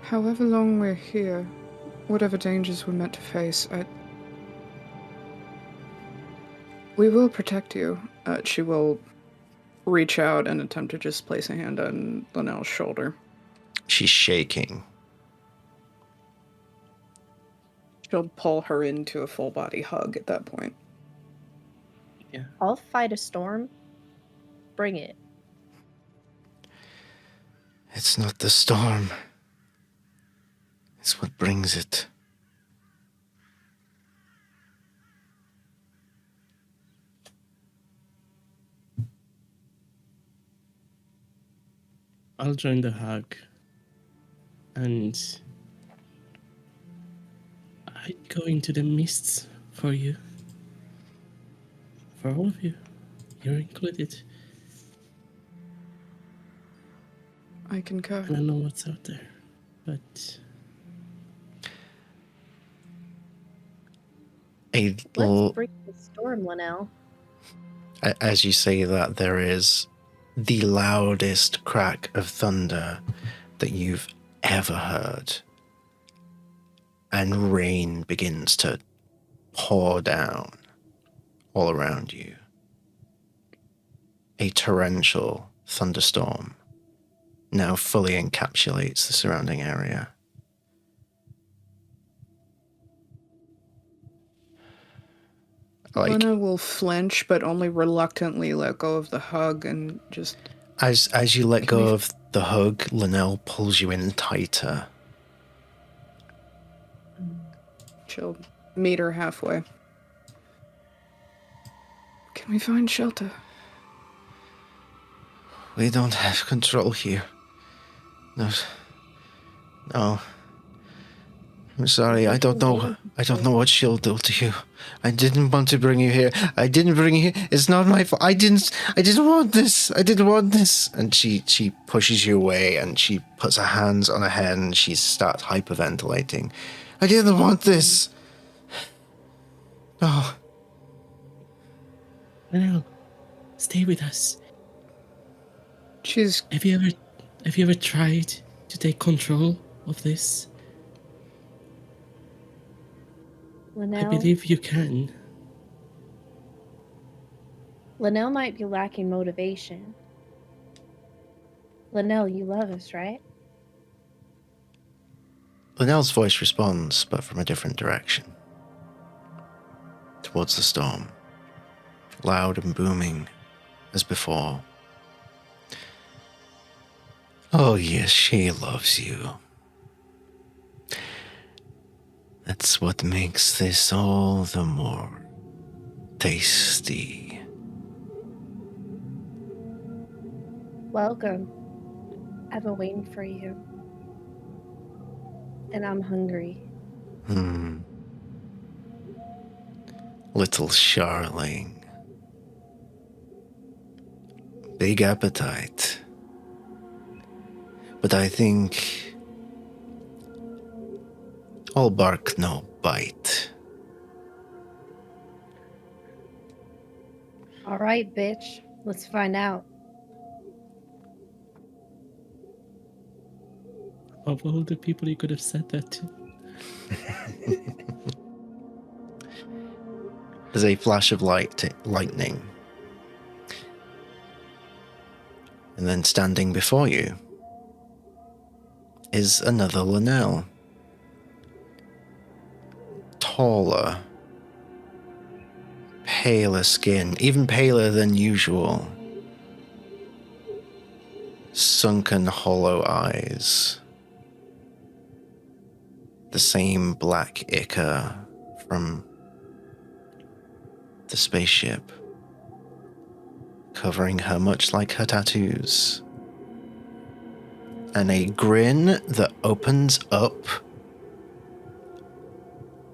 However long we're here, whatever dangers we're meant to face, we will protect you. She will reach out and attempt to just place a hand on Lenele's shoulder. She's shaking. She'll pull her into a full body hug at that point. Yeah. I'll fight a storm. Bring it. It's not the storm. It's what brings it. I'll join the hug. And I'd go into the mists for you. For all of you. You're included. I concur. I don't know what's out there, but Let's bring the storm, Lenele. As you say that, there is the loudest crack of thunder that you've ever heard. And rain begins to pour down all around you. A torrential thunderstorm now fully encapsulates the surrounding area. Lena will flinch, but only reluctantly let go of the hug and just... As you let go of the hug, Lenele pulls you in tighter. She'll meet her halfway. Can we find shelter? We don't have control here. No. I'm sorry, I don't know what she'll do to you. I didn't want to bring you here. I didn't bring you here. It's not my fault. I didn't want this. I didn't want this. And she pushes you away and she puts her hands on her head and she starts hyperventilating. I didn't want this. Oh. Lenele, stay with us. She's... Have you ever tried to take control of this? Lenele, I believe you can. Lenele might be lacking motivation. Lenele, you love us, right? Lenele's voice responds, but from a different direction. Towards the storm. Loud and booming as before. Oh yes, she loves you. That's what makes this all the more tasty. Welcome. I've been waiting for you. And I'm hungry. Little Charling. Big appetite. But I think all bark, no bite. All right, bitch. Let's find out. Of all the people you could have said that to. There's a flash of lightning. And then standing before you is another Lenele. Taller. Paler skin, even paler than usual. Sunken, hollow eyes. The same black ichor from the spaceship, covering her much like her tattoos. And a grin that opens up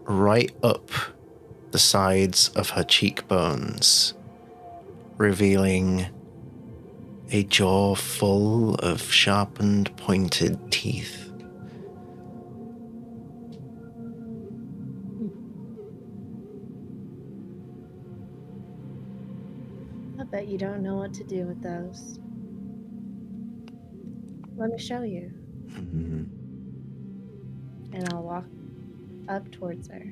right up the sides of her cheekbones, revealing a jaw full of sharpened, pointed teeth. I bet you don't know what to do with those. Let me show you. And I'll walk up towards her.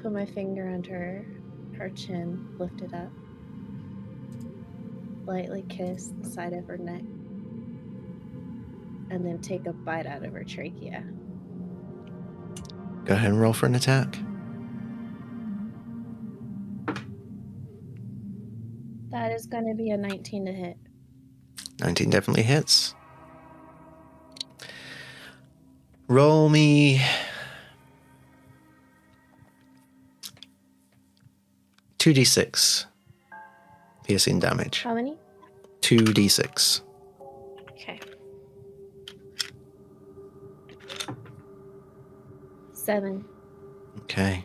Put my finger under her chin, lift it up. Lightly kiss the side of her neck. And then take a bite out of her trachea. Go ahead and roll for an attack. That is going to be a 19 to hit. 19 definitely hits. Roll me 2d6 piercing damage. How many? 2d6. Okay. 7. Okay.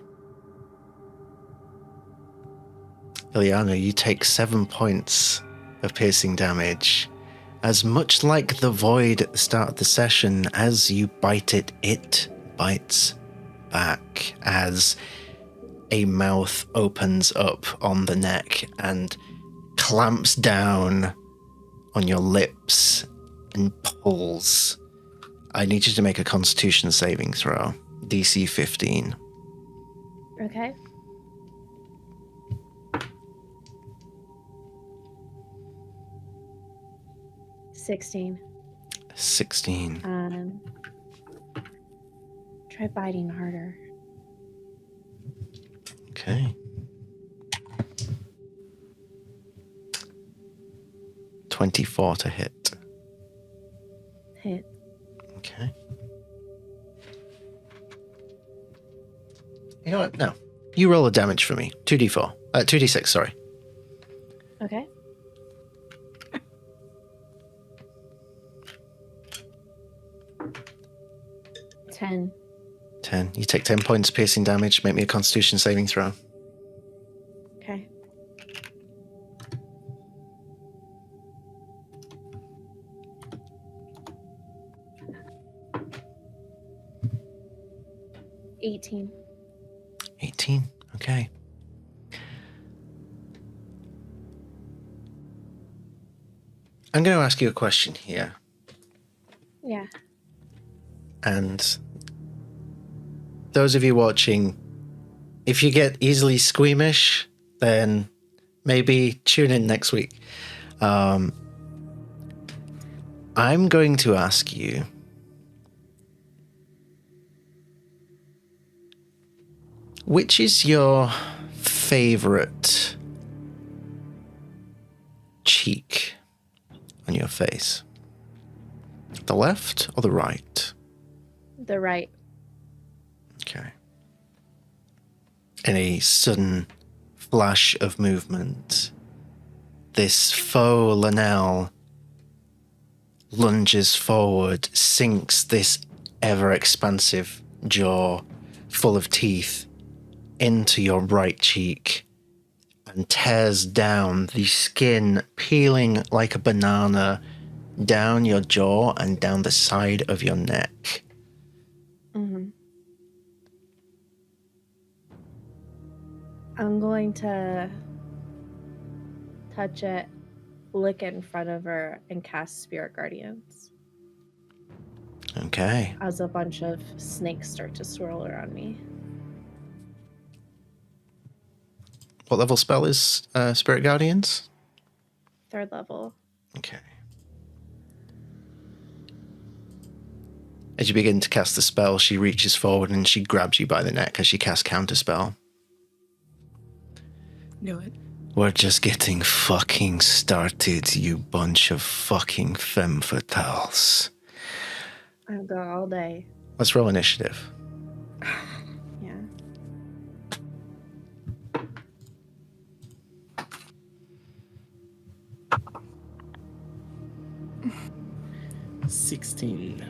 Ilyana, you take 7 points of piercing damage. As much like the void at the start of the session, as you bite it, it bites back as a mouth opens up on the neck and clamps down on your lips and pulls. I need you to make a Constitution saving throw. DC 15. Okay. $16. 16. Try biting harder. Okay. 24 to hit. Hit. Okay. You know what? No. You roll a damage for me. 2d6, sorry. Okay. $10. 10. You take 10 points piercing damage. Make me a Constitution saving throw. Okay. $18. 18. Okay. I'm going to ask you a question here. Yeah. And those of you watching, if you get easily squeamish, then maybe tune in next week. I'm going to ask you, which is your favorite cheek on your face? The left or the right? The right. Okay. In a sudden flash of movement, this faux Lenele lunges forward, sinks this ever-expansive jaw full of teeth into your right cheek, and tears down the skin, peeling like a banana down your jaw and down the side of your neck. Mm-hmm. I'm going to touch it, lick it in front of her, and cast Spirit Guardians. Okay. As a bunch of snakes start to swirl around me. What level spell is Spirit Guardians? 3rd level. Okay. As you begin to cast the spell, she reaches forward and she grabs you by the neck as she casts Counterspell. Knew it. We're just getting fucking started, you bunch of fucking Femme Fatales. I'll go all day. Let's roll initiative. Yeah. – 16.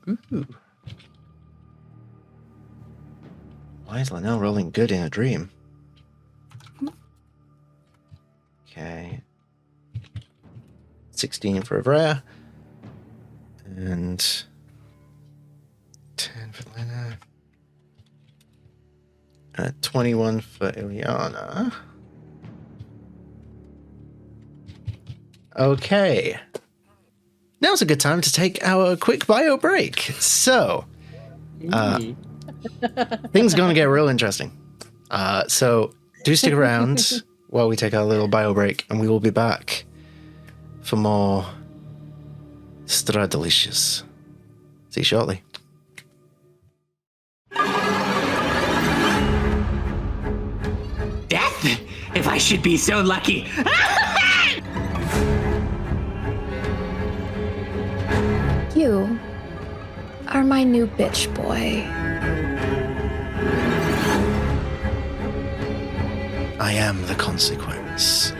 Ooh. Why is Lenele rolling good in a dream? Okay. 16 for Avrea. And 10 for Lena. 21 for Ilyana. Okay. Now's a good time to take our quick bio break. So, things are going to get real interesting. So, do stick around while we take our little bio break, and we will be back for more Strahdalicious. See you shortly. Death? If I should be so lucky. You are my new bitch boy. I am the consequence.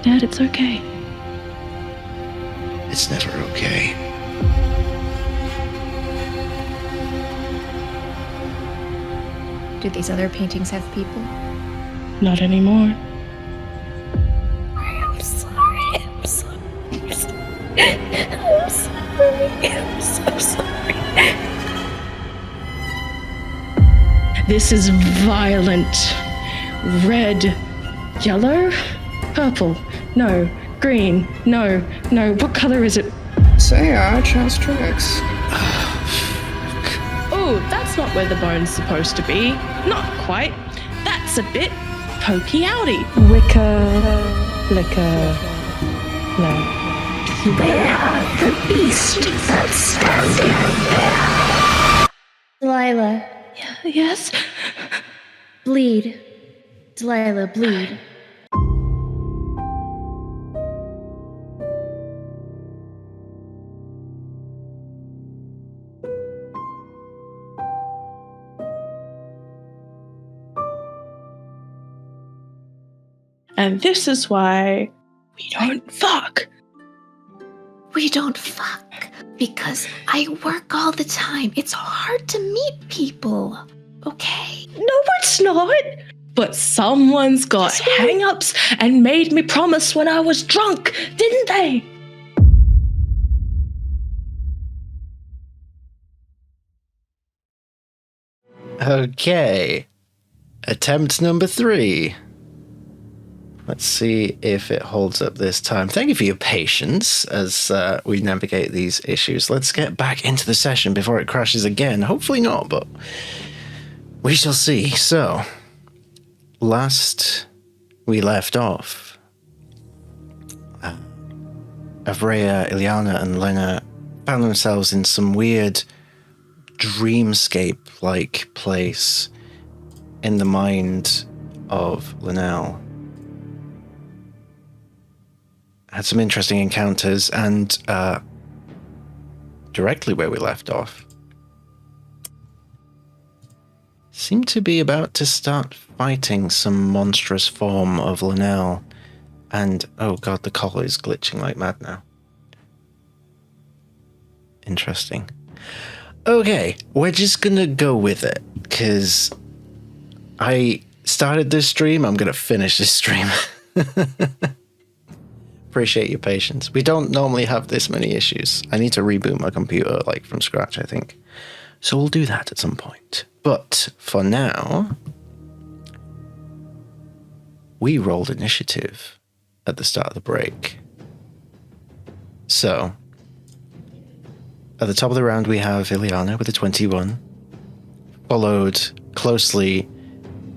Dad, it's okay. It's never okay. Do these other paintings have people? Not anymore. I'm sorry. I'm sorry. I'm sorry. I'm sorry. I'm so sorry. This is violent. Red, yellow, purple. No, green. No. What color is it? Say, Chance tricks. Oh, that's not where the bone's supposed to be. Not quite. That's a bit pokey outy. Liquor. No. Beware the beast that stands there. Delilah, Yes? bleed. Delilah, bleed. And this is why we don't fuck. We don't fuck because I work all the time. It's hard to meet people. Okay? No, it's not. But someone's got hang-ups and made me promise when I was drunk, didn't they? Okay. Attempt number 3. Let's see if it holds up this time. Thank you for your patience as we navigate these issues. Let's get back into the session before it crashes again. Hopefully not, but we shall see. So, last we left off, Avrea, Ilyana, and Lena found themselves in some weird dreamscape-like place in the mind of Lenele. Had some interesting encounters, and directly where we left off, seemed to be about to start fighting some monstrous form of Lenele. And, oh god, the collar is glitching like mad now. Interesting. Okay, we're just gonna go with it, because I started this stream, I'm gonna finish this stream. Appreciate your patience. We don't normally have this many issues. I need to reboot my computer, like, from scratch, I think. So we'll do that at some point. But, for now, we rolled initiative at the start of the break. So, at the top of the round, we have Ilyana with a 21, followed closely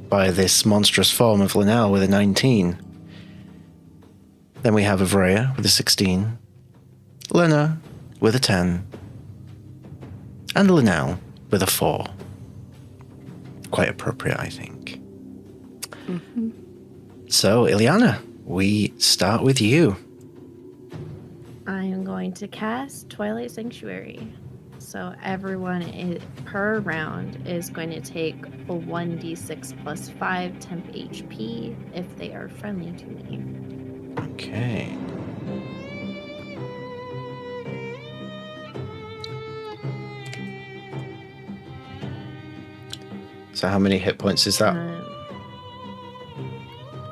by this monstrous form of Lenele with a 19. Then we have Avrea with a 16, Lena with a 10, and Lenele with a 4. Quite appropriate, I think. Mm-hmm. So, Ilyana, we start with you. I am going to cast Twilight Sanctuary. So everyone per round is going to take a 1d6 plus 5 temp HP if they are friendly to me. Okay. So how many hit points is that?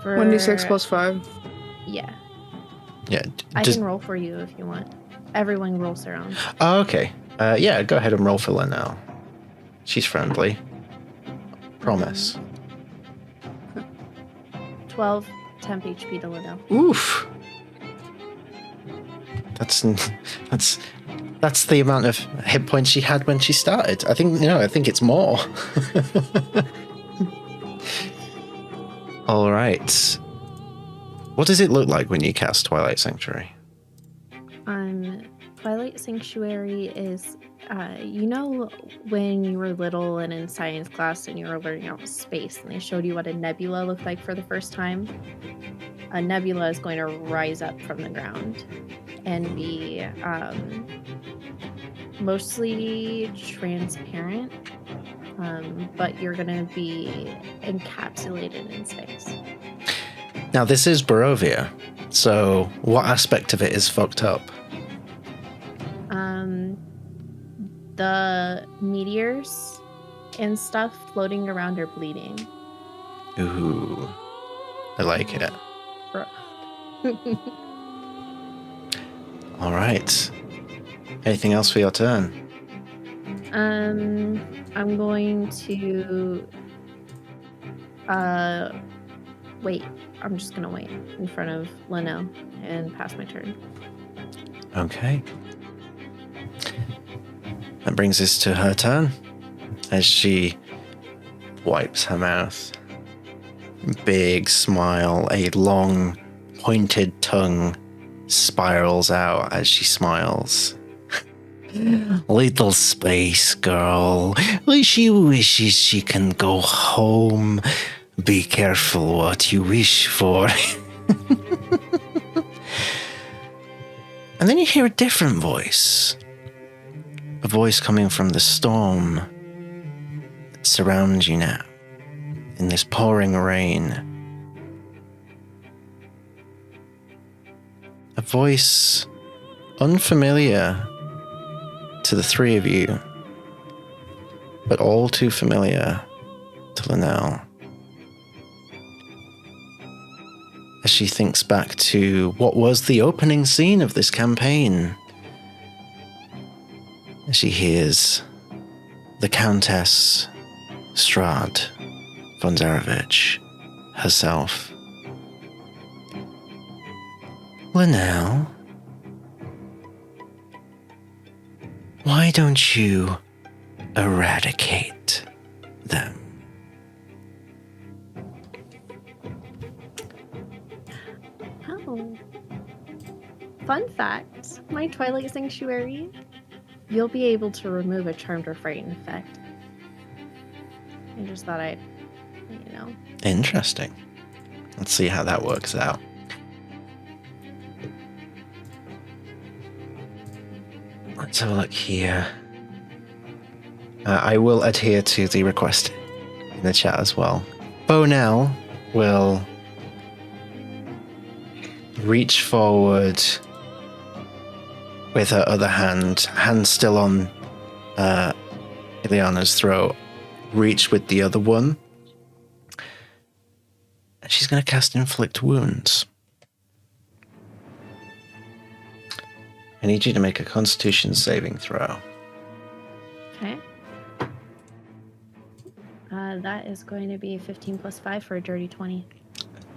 For 1d6 plus 5. Yeah. Yeah. I can roll for you if you want. Everyone rolls their own. Oh, okay. Yeah, go ahead and roll for Lenele. She's friendly. Promise. 12 temp HP to Lenele. Oof. That's the amount of hit points she had when she started. I think it's more. All right. What does it look like when you cast Twilight Sanctuary? Twilight Sanctuary is, when you were little and in science class and you were learning about space and they showed you what a nebula looked like for the first time? A nebula is going to rise up from the ground and be mostly transparent, but you're going to be encapsulated in space. Now, this is Barovia, so what aspect of it is fucked up? The meteors and stuff floating around are bleeding. Ooh, I like it. All right. Anything else for your turn? I'm going to wait. I'm just gonna wait in front of Lenele and pass my turn. Okay. That brings us to her turn as she wipes her mouth. Big smile, a long, pointed tongue spirals out as she smiles. Little space girl, she wishes she can go home. Be careful what you wish for. And then you hear a different voice. A voice coming from the storm that surrounds you now in this pouring rain. A voice unfamiliar to the three of you, but all too familiar to Lenele. As she thinks back to what was the opening scene of this campaign, as she hears the Countess Strahd von Zarevich herself Lenele, why don't you eradicate them? Oh. Fun fact, my Twilight Sanctuary, you'll be able to remove a charmed or frightened effect. I just thought I'd, Interesting. Let's see how that works out. Let's have a look here. I will adhere to the request in the chat as well. Bonel will reach forward with her other hand still on Ilyana's throat, reach with the other one. And she's going to cast Inflict Wounds. I need you to make a Constitution saving throw. Okay. That is going to be 15 plus 5 for a dirty 20.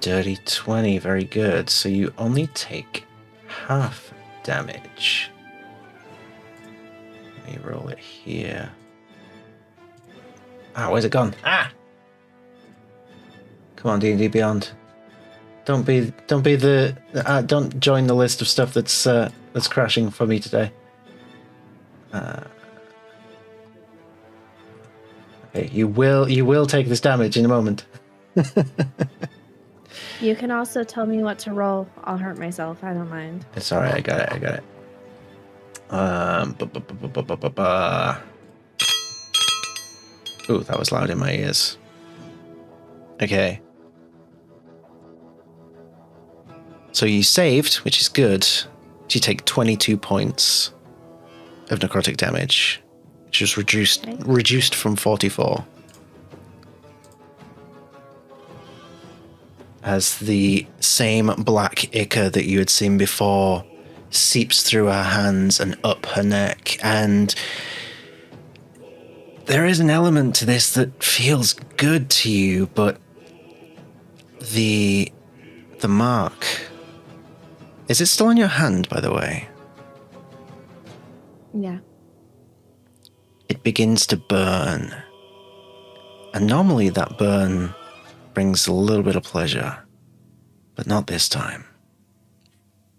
Dirty 20, very good. So you only take half damage. Let me roll it here. Ah, where's it gone? Ah! Come on, D&D Beyond. Don't join the list of stuff that's crashing for me today. Okay, you will take this damage in a moment. You can also tell me what to roll. I'll hurt myself. I don't mind. It's alright, I got it. Ooh, that was loud in my ears. Okay. So you saved, which is good. You take 22 points of necrotic damage, which was reduced from 44. As the same black ichor that you had seen before seeps through her hands and up her neck, and there is an element to this that feels good to you, but the mark, is it still on your hand, by the way? Yeah. It begins to burn, and normally that burn brings a little bit of pleasure, but not this time.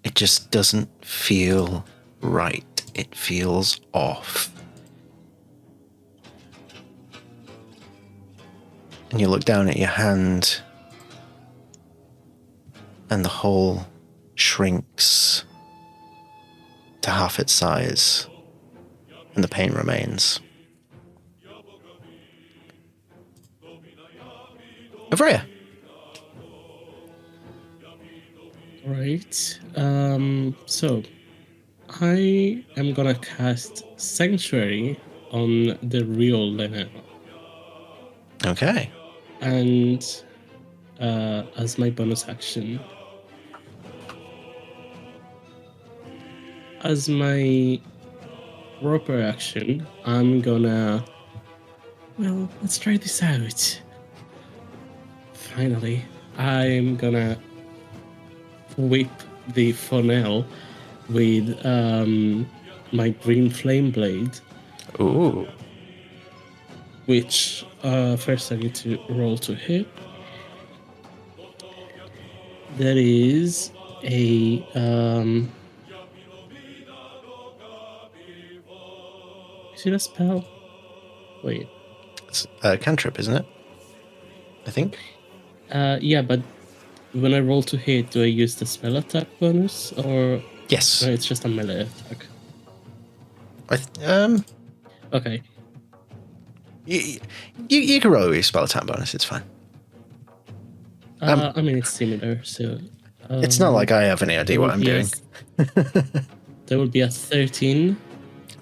It just doesn't feel right. It feels off. And you look down at your hand, and the hole shrinks to half its size, and the pain remains. Avrea. Right. So I am gonna cast Sanctuary on the real Lenele. Okay. And as my bonus action, as my proper action, I'm gonna, well, let's try this out. Finally, I'm gonna whip the funnel with my green flame blade. Ooh. Which first I need to roll to hit. That is a is it a spell? Wait. It's a cantrip, isn't it? I think. Yeah, but when I roll to hit, do I use the spell attack bonus, or Yes. no, it's just a melee attack? Okay. You can roll your spell attack bonus. It's fine. I mean, it's similar, so It's not like I have any idea what I'm doing. There would be a 13.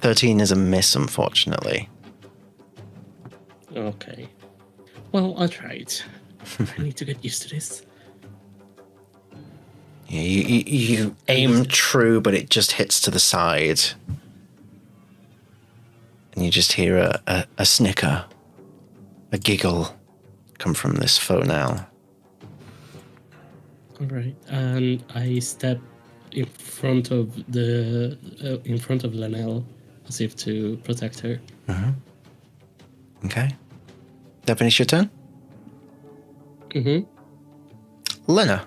13 is a miss, unfortunately. Okay. Well, I'll try it. I need to get used to this. Yeah, you aim true, but it just hits to the side. And you just hear a snicker, a giggle come from this foe now. Alright, and I step in front of Lenele, as if to protect her. Okay. That finish your turn? Mm-hmm. Lena.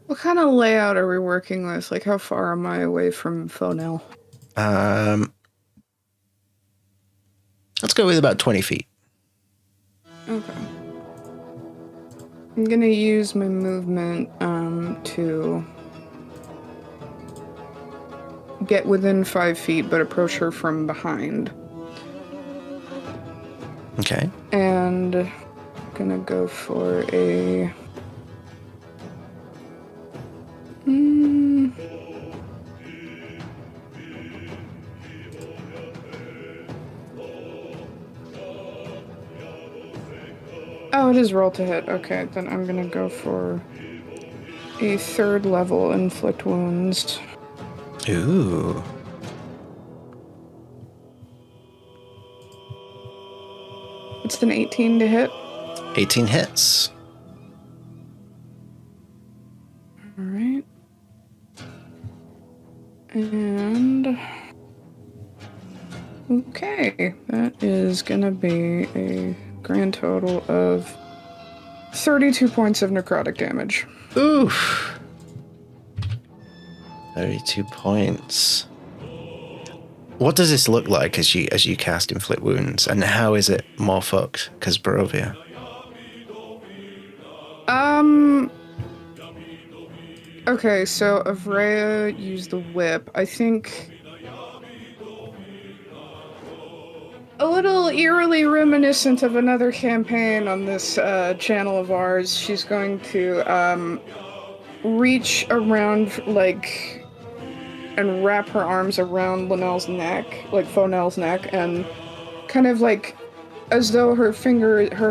What kind of layout are we working with? Like, how far am I away from Fonel? Let's go with about 20 feet. Okay. I'm gonna use my movement to get within 5 feet, but approach her from behind. Okay. And gonna go for a... Oh, it is roll to hit. Okay, then I'm gonna go for a 3rd level inflict wounds. Ooh. It's an 18 to hit. 18 hits. Alright. And... Okay, that is gonna be a grand total of 32 points of necrotic damage. Oof. 32 points. What does this look like as you cast Inflict Wounds? And how is it more fucked? Because Barovia. Okay, so Avrea used the whip. I think... A little eerily reminiscent of another campaign on this channel of ours. She's going to reach around, like, and wrap her arms around Lenele's neck, like Fonel's neck, and kind of like as though her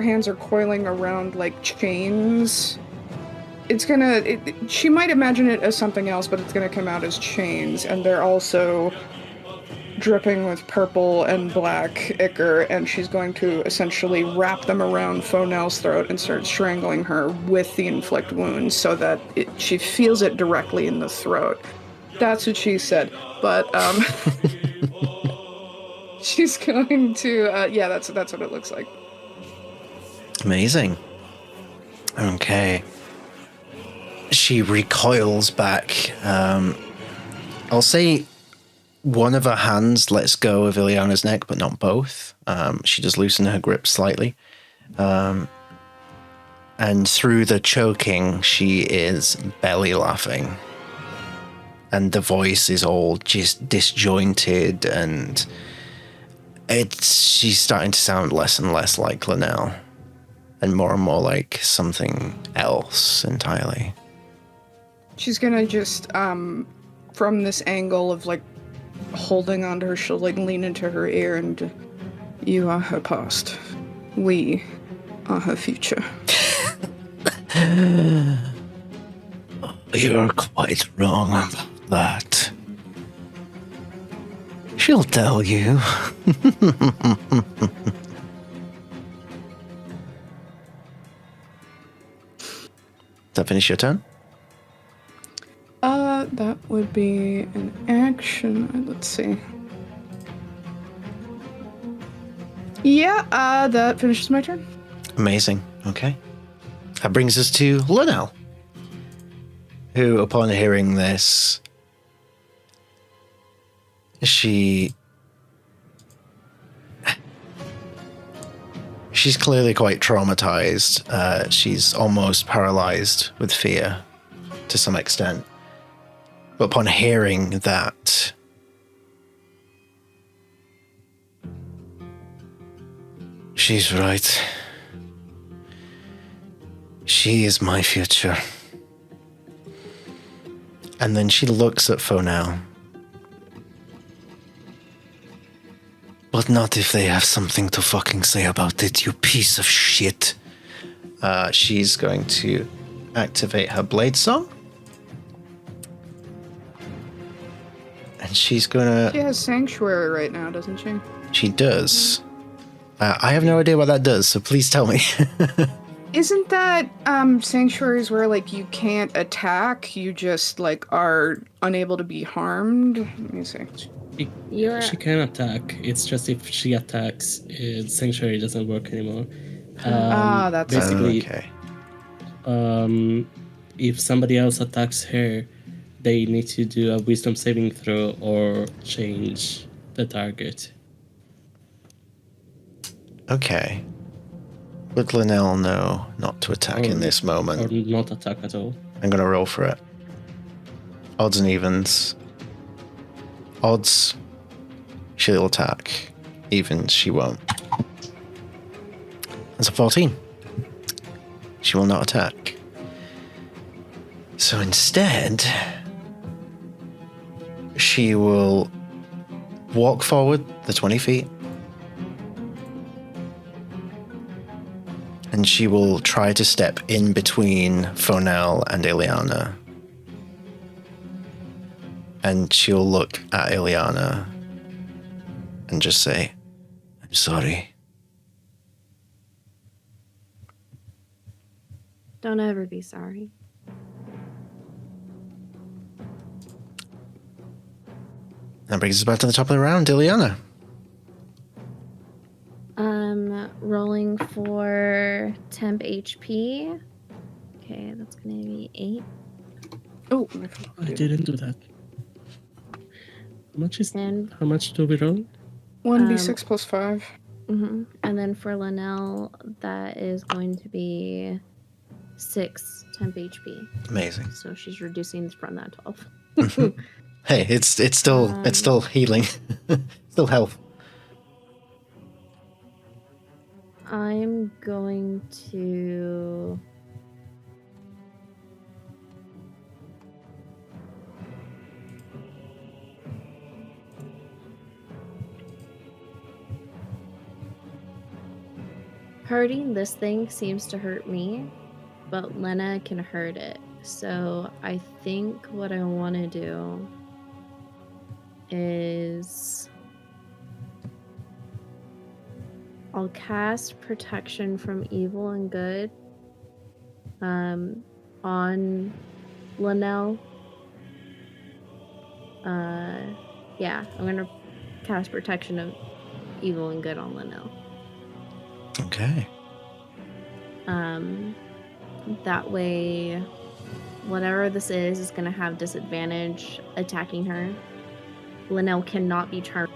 hands are coiling around like chains. It's gonna, she might imagine it as something else, but it's gonna come out as chains, and they're also dripping with purple and black ichor, and she's going to essentially wrap them around Fonel's throat and start strangling her with the inflict wounds so that she feels it directly in the throat. That's what she said, but she's going to, yeah, that's what it looks like. Amazing. Okay. She recoils back. I'll say one of her hands lets go of Ilyana's neck, but not both. She does loosen her grip slightly. And through the choking, she is belly laughing. And the voice is all just disjointed, and she's starting to sound less and less like Lenele, and more like something else entirely. She's gonna just, from this angle of, like, holding onto her, she'll, like, lean into her ear and, you are her past. We are her future. You're quite wrong about that. She'll tell you. Does that finish your turn? That would be an action. Let's see. Yeah, that finishes my turn. Amazing. Okay. That brings us to Lenele, who, upon hearing this, she's clearly quite traumatized. She's almost paralyzed with fear to some extent. But upon hearing that, she's right. She is my future. And then she looks at Fonel. But not if they have something to fucking say about it, you piece of shit. She's going to activate her Blade Song. And she's gonna... She has Sanctuary right now, doesn't she? She does. I have no idea what that does, so please tell me. Isn't that sanctuaries where like you can't attack, you just like are unable to be harmed? Let me see. She can attack. It's just if she attacks, Sanctuary doesn't work anymore. That's basically, Okay. If somebody else attacks her, they need to do a wisdom saving throw or change the target. Okay. Would Lenele know not to attack in this moment? Or not attack at all. I'm going to roll for it. Odds and evens. Odds, she'll attack. Evens, she won't. That's a 14. She will not attack. So instead, she will walk forward the 20 feet. And she will try to step in between Fonel and Ilyana. And she'll look at Ilyana and just say, I'm sorry. Don't ever be sorry. That brings us back to the top of the round, Ilyana. Rolling for temp HP. Okay, that's gonna be 8. Oh, I didn't do that. And how much do we roll? 1d6 plus 5. And then for Lenele, that is going to be 6 temp HP. Amazing. So she's reducing from that 12. Hey, it's still healing. Still health. I'm going to hurting this thing seems to hurt me, but Lena can hurt it. So I think what I want to do is I'll cast Protection from Evil and Good on Lenele. Yeah, I'm gonna cast Protection of Evil and Good on Lenele. Okay. That way, whatever this is gonna have disadvantage attacking her. Lenele cannot be charmed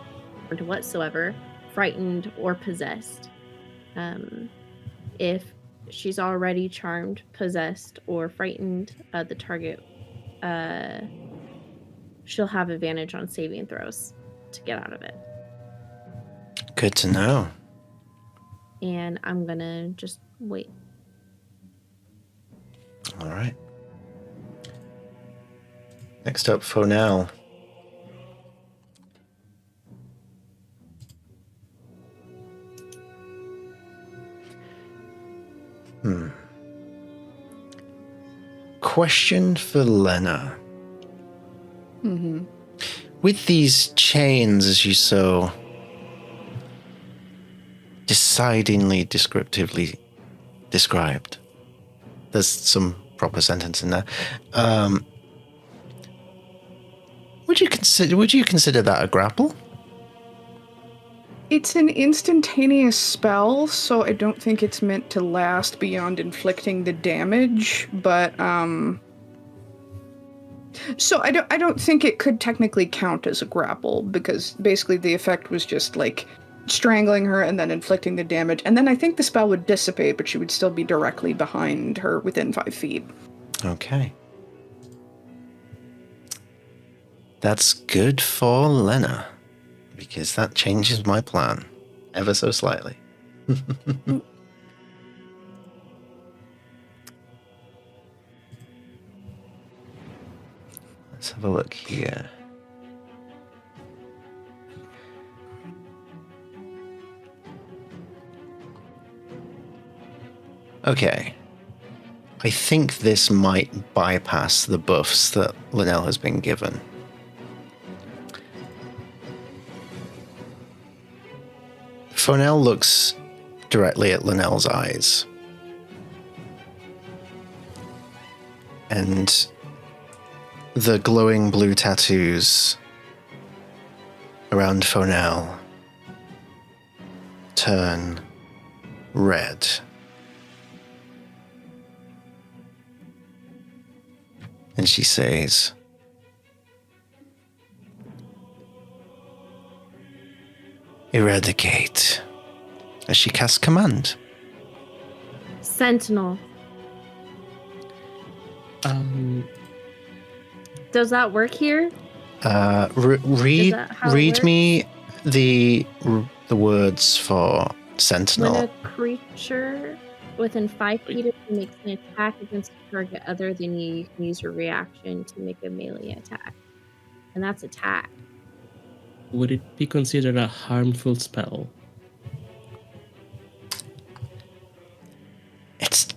whatsoever, frightened, or possessed. If she's already charmed, possessed, or frightened, the target, she'll have advantage on saving throws to get out of it. Good to know. And I'm gonna just wait. All right. Next up, Fonel. Question for Lena. With these chains, as you so decidingly descriptively described, there's some proper sentence in there. Would you consider that a grapple? It's an instantaneous spell, so I don't think it's meant to last beyond inflicting the damage, but so I don't think it could technically count as a grapple, because basically the effect was just like strangling her and then inflicting the damage, and then I think the spell would dissipate, but she would still be directly behind her within 5 feet. Okay. That's good for Lena, because that changes my plan ever so slightly. Let's have a look here. Okay. I think this might bypass the buffs that Lenele has been given. Fonel looks directly at Lenele's eyes and the glowing blue tattoos around Fonel turn red. And she says, eradicate, as she casts command. Sentinel. Does that work here? Read that how it works? me the words for Sentinel. When a creature within 5 feet of you makes an attack against a target other than you can use your reaction to make a melee attack. And that's attack. Would it be considered a harmful spell? It's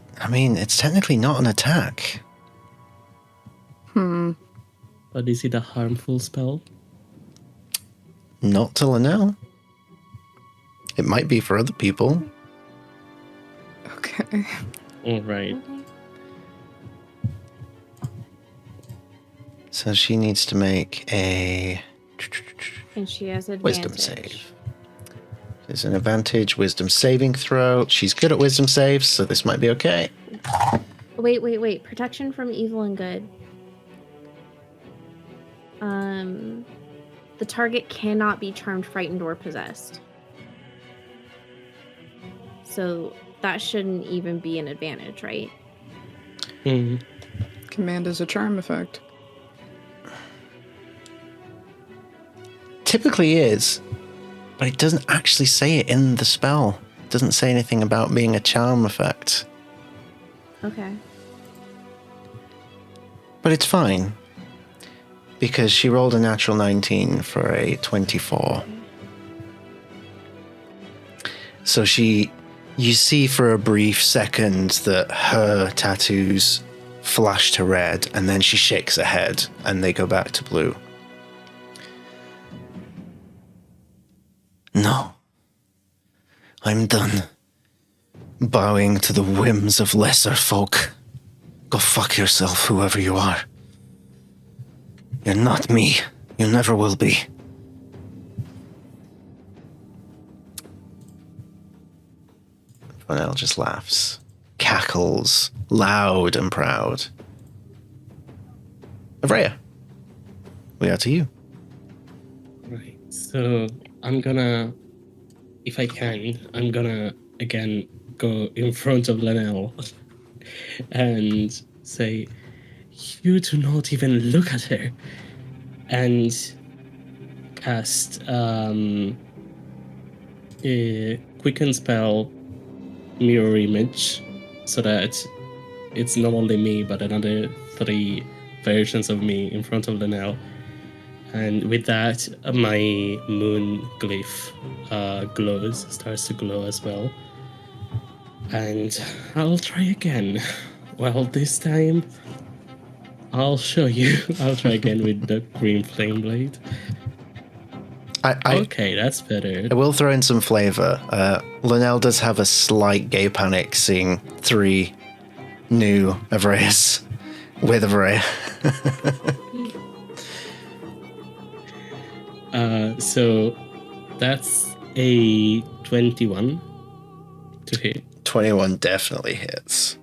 technically not an attack. But is it a harmful spell? Not till now. It might be for other people. Okay. All right. So she needs to make a And she has advantage. wisdom save. There's an advantage wisdom saving throw. She's good at wisdom saves, so this might be okay. Wait. Protection from evil and good. The target cannot be charmed, frightened, or possessed. So that shouldn't even be an advantage, right? Command is a charm effect. Typically is, but it doesn't actually say it in the spell. It doesn't say anything about being a charm effect. Okay. But it's fine, because she rolled a natural 19 for a 24. So you see for a brief second that her tattoos flash to red, and then she shakes her head, and they go back to blue. No. I'm done bowing to the whims of lesser folk. Go fuck yourself, whoever you are. You're not me. You never will be. Fonel just laughs, cackles, loud and proud. Avrea, we are to you. Right. So I'm gonna, if I can, I'm gonna again go in front of Lenele and say, "You do not even look at her," and cast a quicken spell, mirror image, so that it's not only me but another 3 versions of me in front of Lenele. And with that, my moon glyph starts to glow as well. And I'll try again. Well, this time, I'll show you. I'll try again with the green flame blade. Okay, that's better. I will throw in some flavor. Lenele does have a slight gay panic seeing 3 new Avreas with Avrea. So that's a 21 to hit. 21 definitely hits.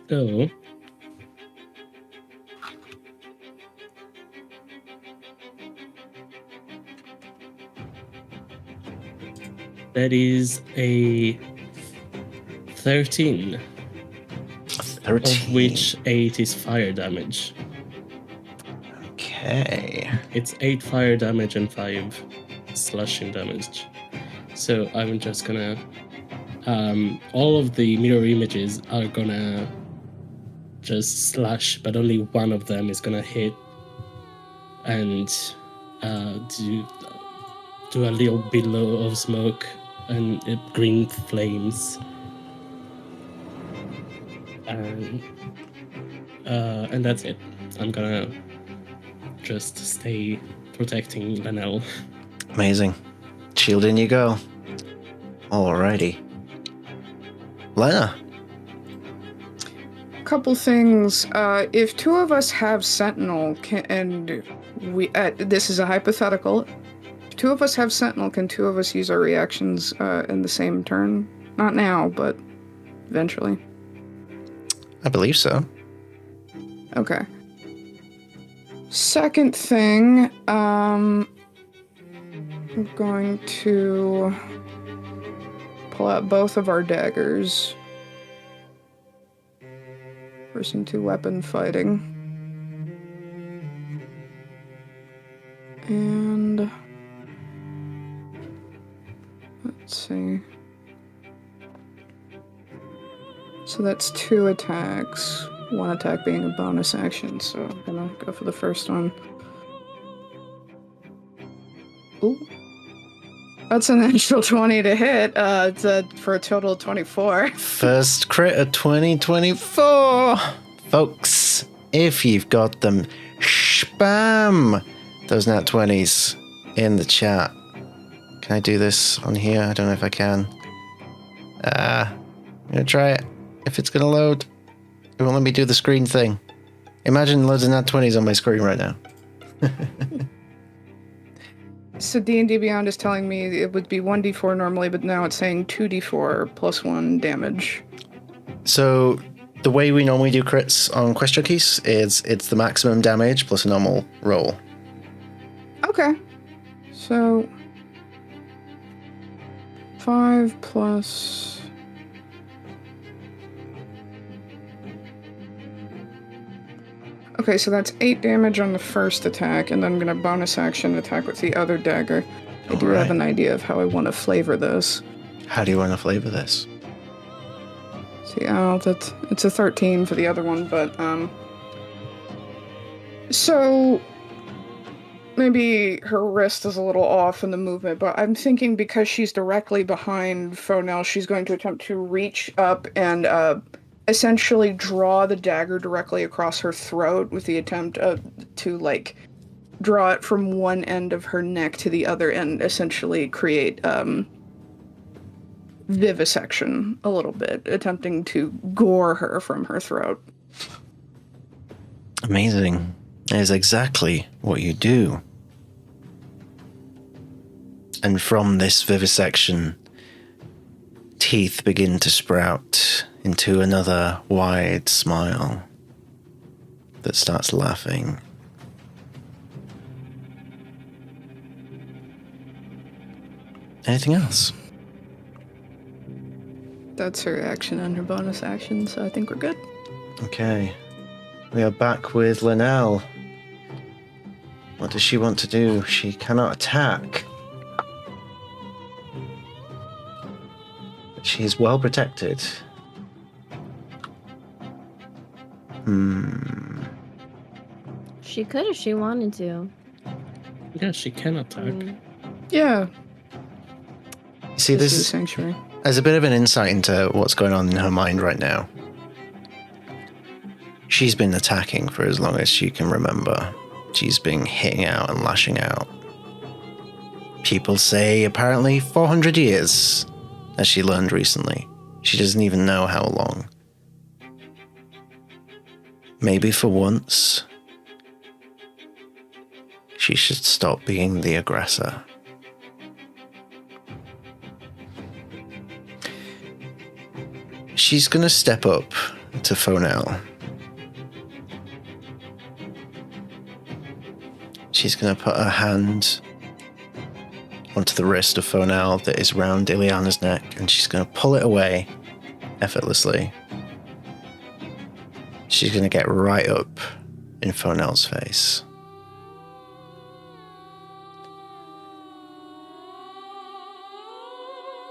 So that is a 13. 13. Of which 8 is fire damage. Okay. It's 8 fire damage and 5 slashing damage. So I'm just gonna... all of the mirror images are gonna just slash, but only one of them is gonna hit and do a little billow of smoke and green flames. And that's it. I'm gonna just stay protecting Lenele. Amazing. Shield in you go. Alrighty. Lena. Couple things. If two of us have Sentinel, this is a hypothetical. If two of us have Sentinel, can two of us use our reactions in the same turn? Not now, but eventually. I believe so. Okay. Second thing, I'm going to pull out both of our daggers. Person to weapon fighting. And let's see. So that's 2 attacks. 1 attack being a bonus action, so I'm gonna go for the first one. Ooh. That's an natural 20 to hit. It's for a total of 24. First crit of 2024. Folks, if you've got them, spam those nat 20s in the chat. Can I do this on here? I don't know if I can. I'm gonna try it. If it's gonna load. It won't let me do the screen thing. Imagine loads of nat 20s on my screen right now. So D&D Beyond is telling me it would be 1d4 normally, but now it's saying 2d4 plus 1 damage. So the way we normally do crits on QuestJunkies is it's the maximum damage plus a normal roll. Okay. So 5 plus... Okay, so that's 8 damage on the first attack, and then I'm going to bonus action attack with the other dagger. I do have an idea of how I want to flavor this. How do you want to flavor this? See, it's a 13 for the other one, but, so, maybe her wrist is a little off in the movement, but I'm thinking because she's directly behind Fonel, she's going to attempt to reach up and, essentially draw the dagger directly across her throat with the attempt to, like, draw it from one end of her neck to the other and essentially create vivisection a little bit, attempting to gore her from her throat. Amazing. That is exactly what you do. And from this vivisection, teeth begin to sprout into another wide smile that starts laughing. Anything else? That's her action and her bonus action, so I think we're good. Okay. We are back with Lenele. What does she want to do? She cannot attack. But she is well protected. She could if she wanted to. Yeah, she can attack. Yeah. See, this is Sanctuary. as a bit of an insight into what's going on in her mind right now. She's been attacking for as long as she can remember. She's been hitting out and lashing out. People say apparently 400 years, as she learned recently. She doesn't even know how long. Maybe for once, she should stop being the aggressor. She's gonna step up to Fonel. She's gonna put her hand onto the wrist of Fonel that is round Ilyana's neck, and she's gonna pull it away effortlessly. She's gonna get right up in Fonel's face.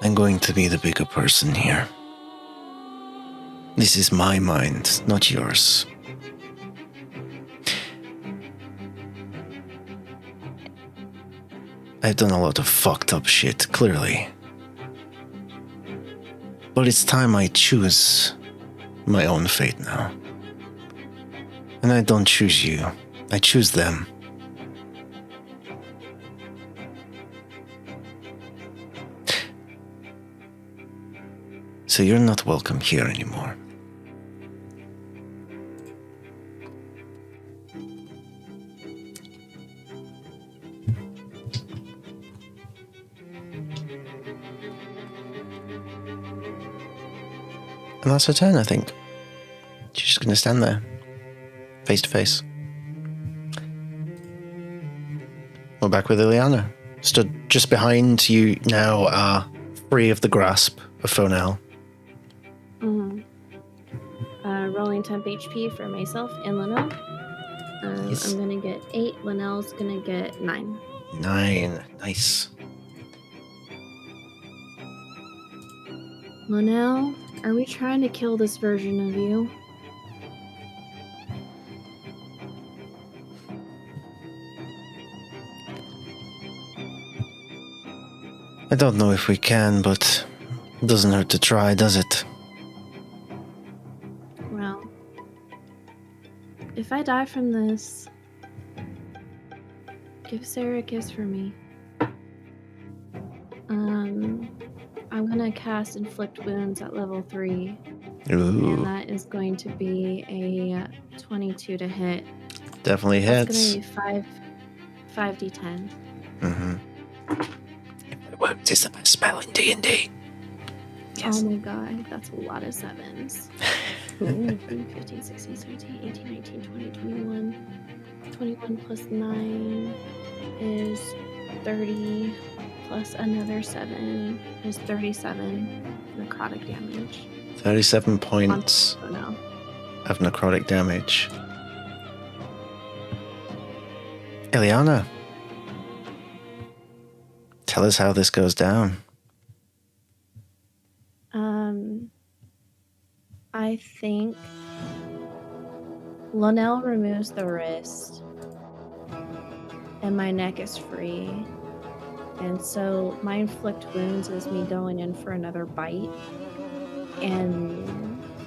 I'm going to be the bigger person here. This is my mind, not yours. I've done a lot of fucked up shit, clearly. But it's time I choose my own fate now. And I don't choose you, I choose them. So you're not welcome here anymore. And that's her turn, I think. She's just going to stand there, face to face. We're back with Ilyana. Stood just behind you now, free of the grasp of Fonel. Rolling temp HP for myself and Lenele. Yes. I'm gonna get 8. Lenele's gonna get 9. 9. Nice. Lenele, are we trying to kill this version of you? I don't know if we can, but it doesn't hurt to try, does it? Well, if I die from this, give Sarah a kiss for me. I'm gonna cast Inflict Wounds at level 3. Ooh. And that is going to be a 22 to hit. Definitely hits. That's gonna be 5d10. Mm-hmm. It worked. It's the best spell in D&D. Yes. Oh my god, that's a lot of 7s. 15, 16, 17, 18, 19, 20, 21. 21 plus 9 is 30, plus another 7 is 37 necrotic damage. 37 points Oh no. of necrotic damage. Ilyana, tell us how this goes down. I think Lenele removes the wrist and my neck is free. And so my inflict wounds is me going in for another bite. And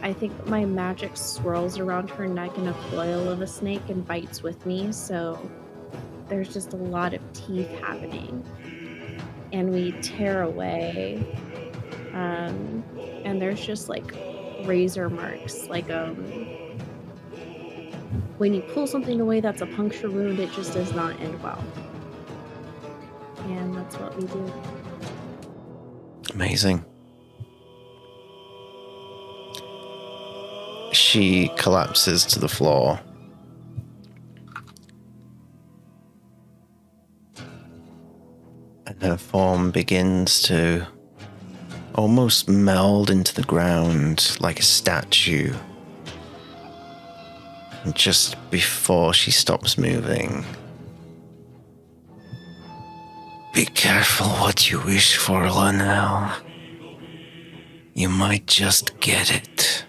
I think my magic swirls around her neck in a coil of a snake and bites with me. So there's just a lot of teeth happening. And we tear away. And there's just like razor marks. Like when you pull something away that's a puncture wound, it just does not end well. And that's what we do. Amazing. She collapses to the floor. And her form begins to almost meld into the ground like a statue. And just before she stops moving, be careful what you wish for, Lenele. You might just get it.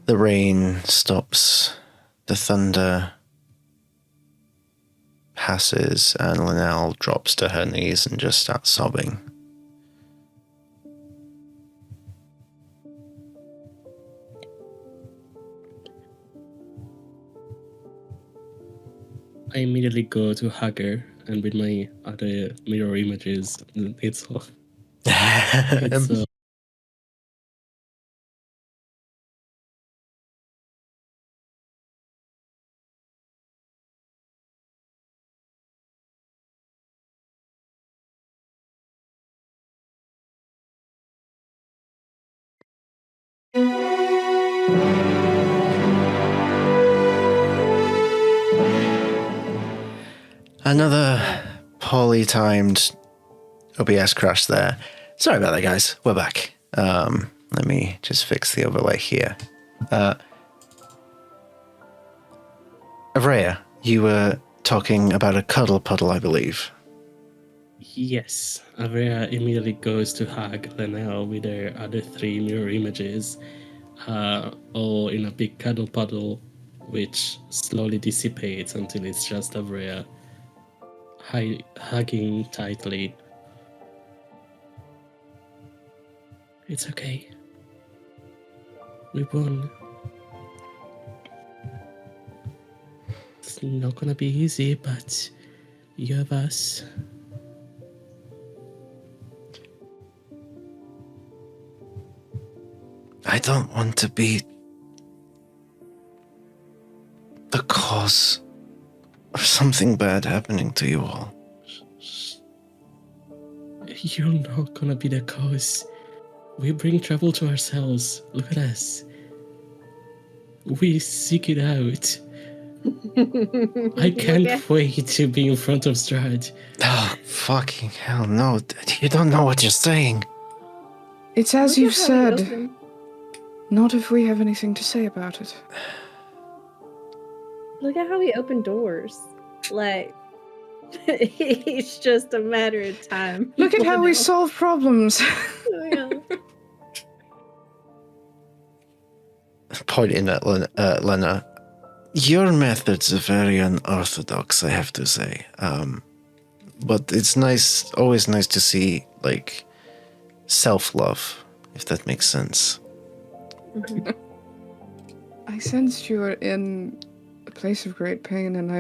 The rain stops, the thunder passes, and Lenele drops to her knees and just starts sobbing. I immediately go to hug her, and with my other mirror images, it's Another poorly timed OBS crash there. Sorry about that, guys. We're back. Let me just fix the overlay here. Avrea, you were talking about a cuddle puddle, I believe. Yes, Avrea immediately goes to hug Lenele with her other 3 mirror images, all in a big cuddle puddle, which slowly dissipates until it's just Avrea hugging tightly. It's okay. We won. It's not gonna be easy, but you have us. I don't want to be the cause of something bad happening to you all. You're not gonna be the cause. We bring trouble to ourselves. Look at us. We seek it out. I can't wait to be in front of Strahd. Oh, fucking hell, no. You don't know what you're saying. It's as you've Look at how he said. opened- Not if we have anything to say about it. Look at how he opened doors. Like, it's just a matter of time. Look at how we solve problems. Yeah. Pointing at Lena. Your methods are very unorthodox, I have to say. But it's nice, always nice to see, like, self-love, if that makes sense. I sensed you were in a place of great pain, and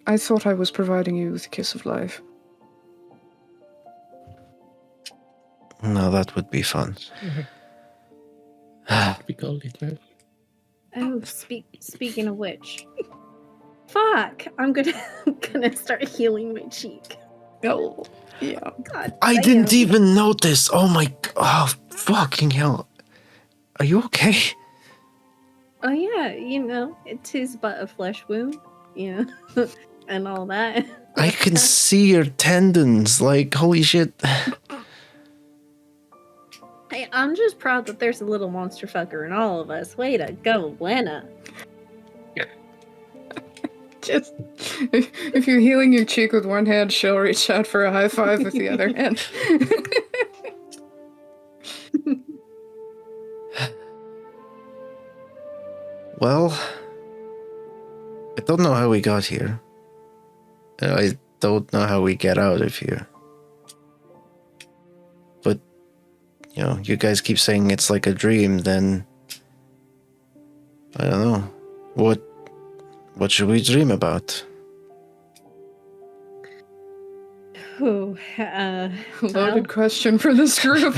I thought I was providing you with a kiss of life. No, that would be fun. We call it now. Oh, speaking of which. Fuck! I'm gonna start healing my cheek. Oh, yeah. God I damn. didn't even notice. Oh my... Oh, fucking hell. Are you okay? Oh yeah, it is but a flesh wound, and all that. I can see your tendons. Like, holy shit. Hey, I'm just proud that there's a little monster fucker in all of us. Way to go, Lena. Just if you're healing your cheek with one hand, she'll reach out for a high five with the other hand. Well, I don't know how we got here. I don't know how we get out of here. But, you guys keep saying it's like a dream, then... I don't know. What should we dream about? Ooh, Loaded question for this group.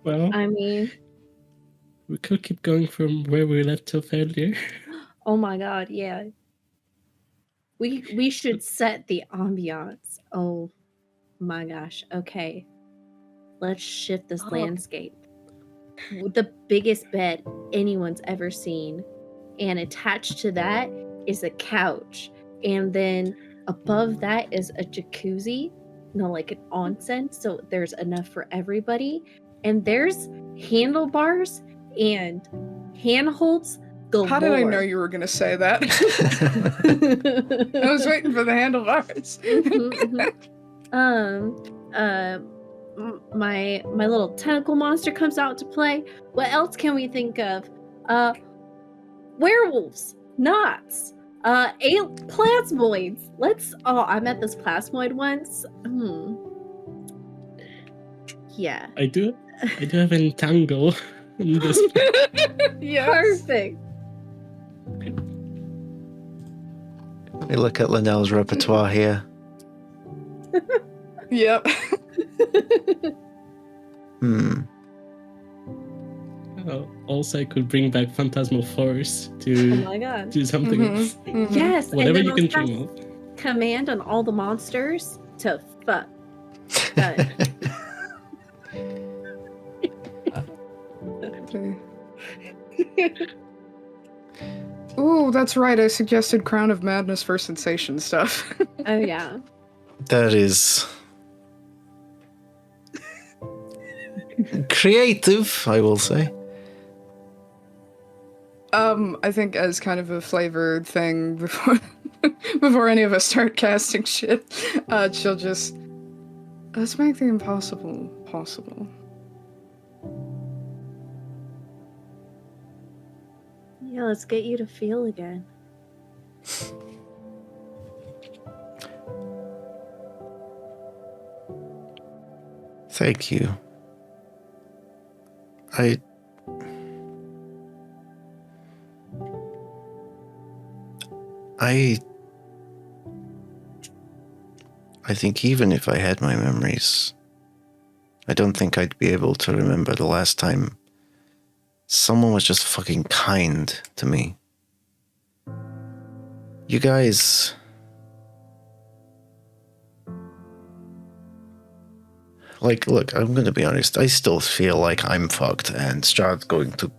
Well, I mean, we could keep going from where we left off earlier. oh my god, yeah. We should set the ambiance. Oh my gosh. Okay. Let's shift this landscape. The biggest bed anyone's ever seen. And attached to that is a couch. And then above that is a jacuzzi. Like an onsen. So there's enough for everybody. And there's handlebars and handholds galore. How did I know you were going to say that? I was waiting for the handlebars. My little tentacle monster comes out to play. What else can we think of? Werewolves, knots, plasmoids. I met this plasmoid once. Yeah. I do have entangle in this. Yes. Perfect. We look at Lenele's repertoire here. Yep. Also, I could bring back Phantasmal Force Oh to my god. do something else. Mhm. Yes. Whatever and you then can I'll dream of. cast command on all the monsters to fuck. Done. Ooh, that's right. I suggested Crown of Madness for sensation stuff. Oh yeah. That is... creative, I will say. I think as kind of a flavored thing before any of us start casting shit, she'll just... Let's make the impossible possible. Yeah, let's get you to feel again. Thank you. I think even if I had my memories, I don't think I'd be able to remember the last time someone was just fucking kind to me. You guys... like, look, I'm going to be honest. I still feel like I'm fucked, and Strahd's going to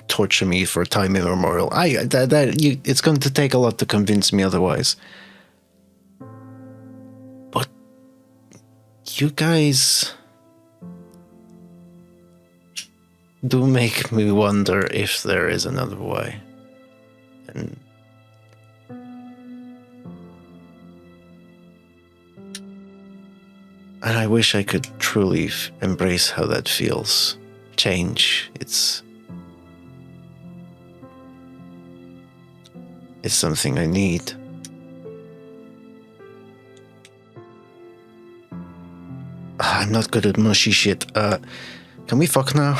torture me for time immemorial. It's going to take a lot to convince me otherwise. But you guys do make me wonder if there is another way. And I wish I could truly embrace how that feels. Change. It's something I need. I'm not good at mushy shit. Can we fuck now?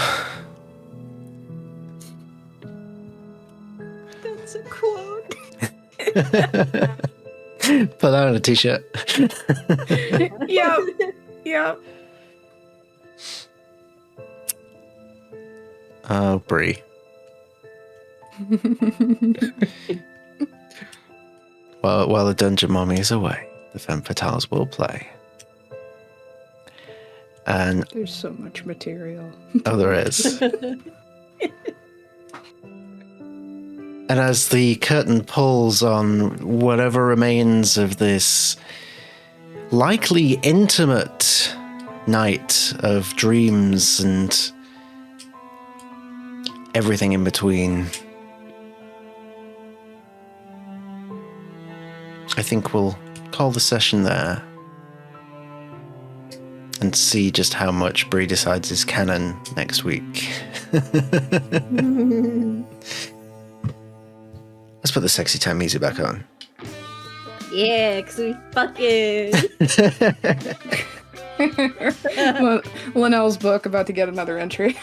That's a quote. Put that on a t-shirt. Yep. Yep. Oh, Bree. While the dungeon mommy is away, the Femme Fatales will play. And There's so much material. oh, there is. And as the curtain pulls on whatever remains of this likely intimate night of dreams and everything in between, I think we'll call the session there and see just how much Bree decides is canon next week. Let's put the sexy time music back on. Yeah, because we fucking. Lenele's book about to get another entry.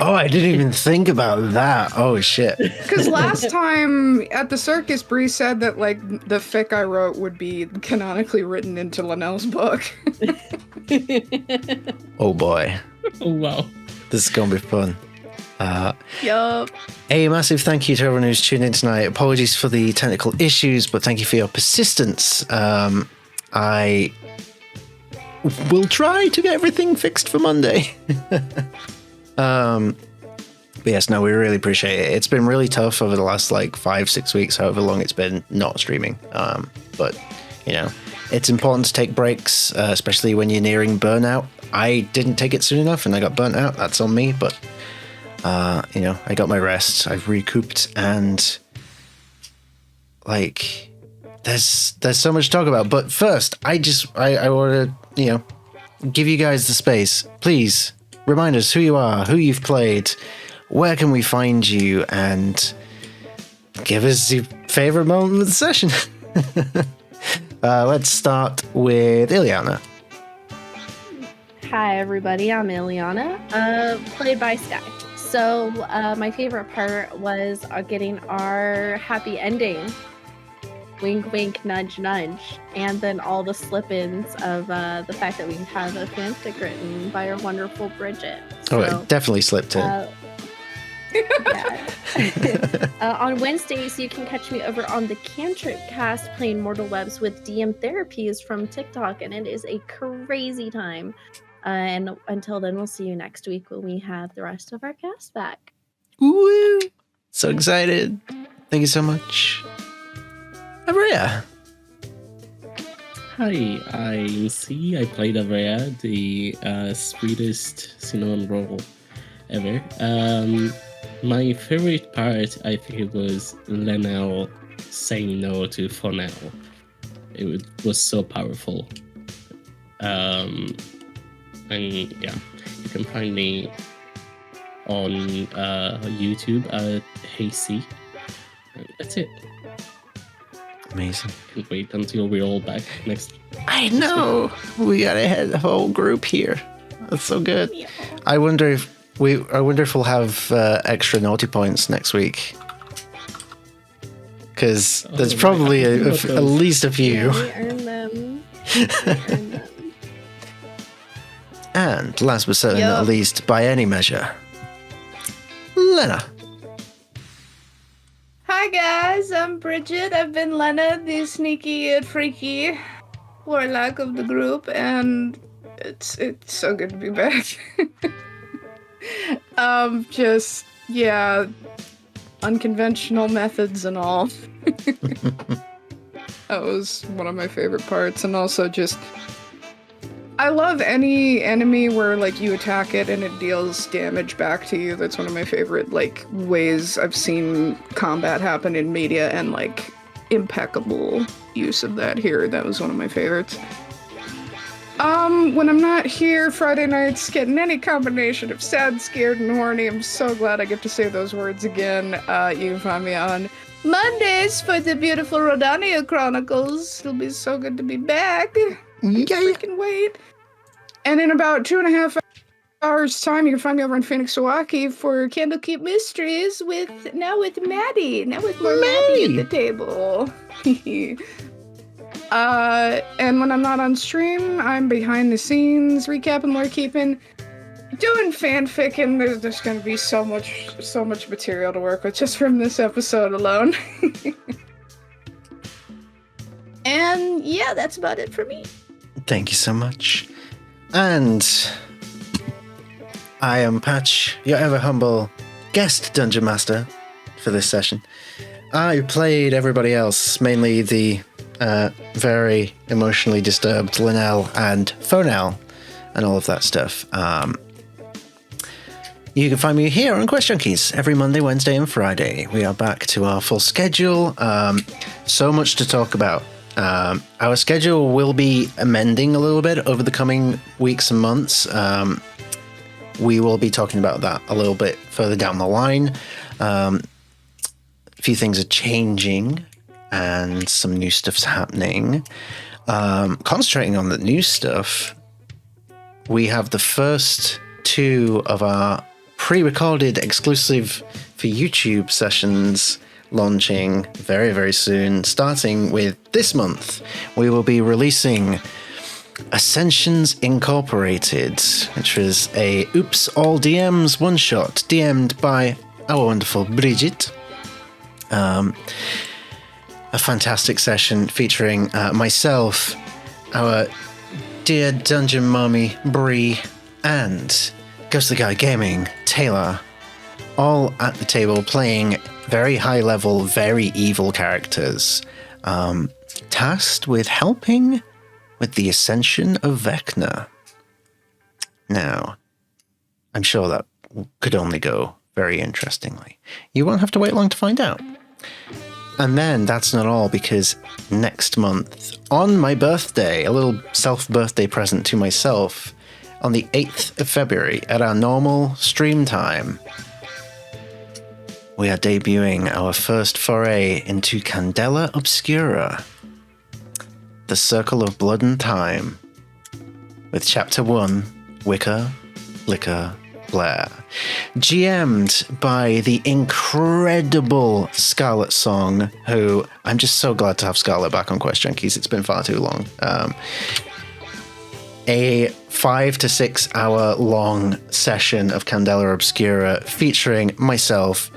Oh, I didn't even think about that. Oh, shit. Because last time at the circus, Bree said that like the fic I wrote would be canonically written into Lenele's book. Oh, boy. Oh, wow. This is going to be fun. Yup. A massive thank you to everyone who's tuned in tonight. Apologies for the technical issues, but thank you for your persistence. I will try to get everything fixed for Monday. But yes, no, we really appreciate it. It's been really tough over the last like 5-6 weeks, however long it's been not streaming. But you know, it's important to take breaks, especially when you're nearing burnout. I didn't take it soon enough and I got burnt out. That's on me, but you know, I got my rest. I've recouped, and like, there's so much to talk about. But first, I want to, you know, give you guys the space. Please remind us who you are, who you've played, where can we find you, and give us your favorite moment of the session. Let's start with Ilyana. Hi, everybody. I'm Ilyana, played by Sky. So my favorite part was getting our happy ending. Wink, wink, nudge, nudge. And then all the slip-ins of the fact that we have a fanfic written by our wonderful Bridget. So, it definitely slipped in. On Wednesdays, you can catch me over on the Cantrip cast playing Mortal Webs with DM Therapies from TikTok, and it is a crazy time. And until then, we'll see you next week when we have the rest of our cast back. Woo! So excited. Thank you so much. Avrea. Hi, I'm C. I played Avrea, the sweetest cinnamon roll ever. My favorite part, I think it was Lenele saying no to for now. It was so powerful. And yeah, you can find me on YouTube at HeyC. That's it. Amazing. Can't wait until we're all back next. I know. We gotta head the whole group here. That's so good. Yeah. I wonder if we'll have extra naughty points next week. Because there's probably at least a few. Yeah, we earn them. We earn them. And last but certainly not least, by any measure, Lena. Hi guys, I'm Bridget. I've been Lena, the sneaky and freaky warlock of the group, and It's so good to be back. Unconventional methods and all. That was one of my favorite parts, and also just I love any enemy where like you attack it and it deals damage back to you. That's one of my favorite like ways I've seen combat happen in media, and like impeccable use of that here. That was one of my favorites. When I'm not here Friday nights getting any combination of sad, scared, and horny, I'm so glad I get to say those words again. You can find me on Mondays for the beautiful Rodania Chronicles. It'll be so good to be back. Freaking wait. And in about 2.5 hours time, you can find me over in Phoenix, Milwaukee for Candlekeep Mysteries with Maddie. Now with more Maddie at the table. And when I'm not on stream, I'm behind the scenes, recapping, lore keeping, doing fanfic, and there's going to be so much material to work with just from this episode alone. And yeah, that's about it for me. Thank you so much. And I am Patch, your ever humble guest dungeon master for this session. I played everybody else, mainly the very emotionally disturbed Lenele and Fonel and all of that stuff. You can find me here on QuestJunkies every Monday, Wednesday, and Friday. We are back to our full schedule. So much to talk about. Our schedule will be amending a little bit over the coming weeks and months. We will be talking about that a little bit further down the line. A few things are changing and some new stuff's happening. Concentrating on the new stuff, we have the first 2 of our pre-recorded exclusive for YouTube sessions launching very, very soon. Starting with this month, we will be releasing Ascensions Incorporated, which was a Oops All DMs one-shot DM'd by our wonderful Bridget. A fantastic session featuring myself, our dear dungeon mommy Bree, and Ghostly Guy Gaming Taylor, all at the table playing very high level, very evil characters, tasked with helping with the ascension of Vecna. Now, I'm sure that could only go very interestingly. You won't have to wait long to find out. And then that's not all, because next month, on my birthday, a little self-birthday present to myself, on the 8th of February, at our normal stream time, we are debuting our first foray into Candela Obscura, the Circle of Blood and Time, with Chapter 1, Wicca, Liquor, Blair, GM'd by the incredible Scarlet Song, who I'm just so glad to have Scarlet back on QuestJunkies. It's been far too long. A 5 to 6 hour long session of Candela Obscura featuring myself,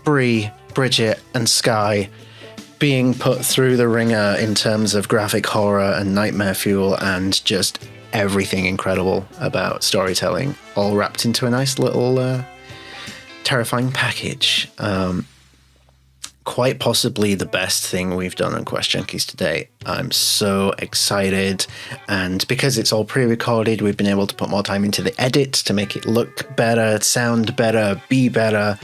Bree, Bridget, and Sky being put through the ringer in terms of graphic horror and nightmare fuel and just everything incredible about storytelling, all wrapped into a nice little terrifying package. Quite possibly the best thing we've done on QuestJunkies today. I'm so excited, and because it's all pre-recorded, we've been able to put more time into the edit to make it look better, sound better, be better,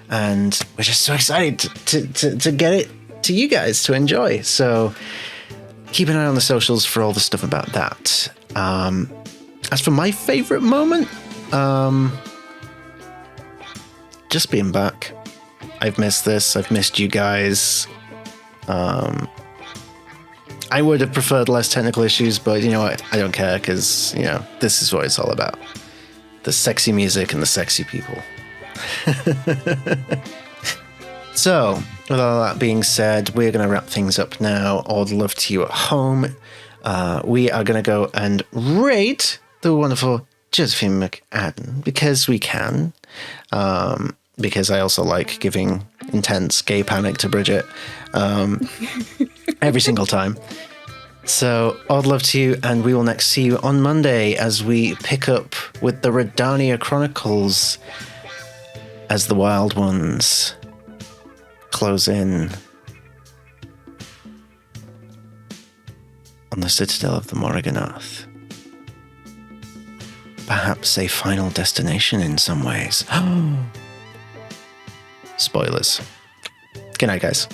and we're just so excited to get it to you guys to enjoy. So keep an eye on the socials for all the stuff about that. As for my favorite moment, just being back. I've missed this. I've missed you guys. I would have preferred less technical issues, but you know what? I don't care, because, you know, this is what it's all about. The sexy music and the sexy people. So, with all that being said, we're going to wrap things up now. All the love to you at home. We are going to go and rate the wonderful Josephine McAdden, because we can. Because I also like giving intense gay panic to Bridget every single time. So, odd love to you, and we will next see you on Monday as we pick up with the Redania Chronicles as the Wild Ones close in on the citadel of the Morrigan-Earth. Perhaps a final destination in some ways. Spoilers. Good night, guys.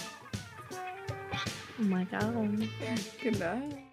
Oh my god. Good night.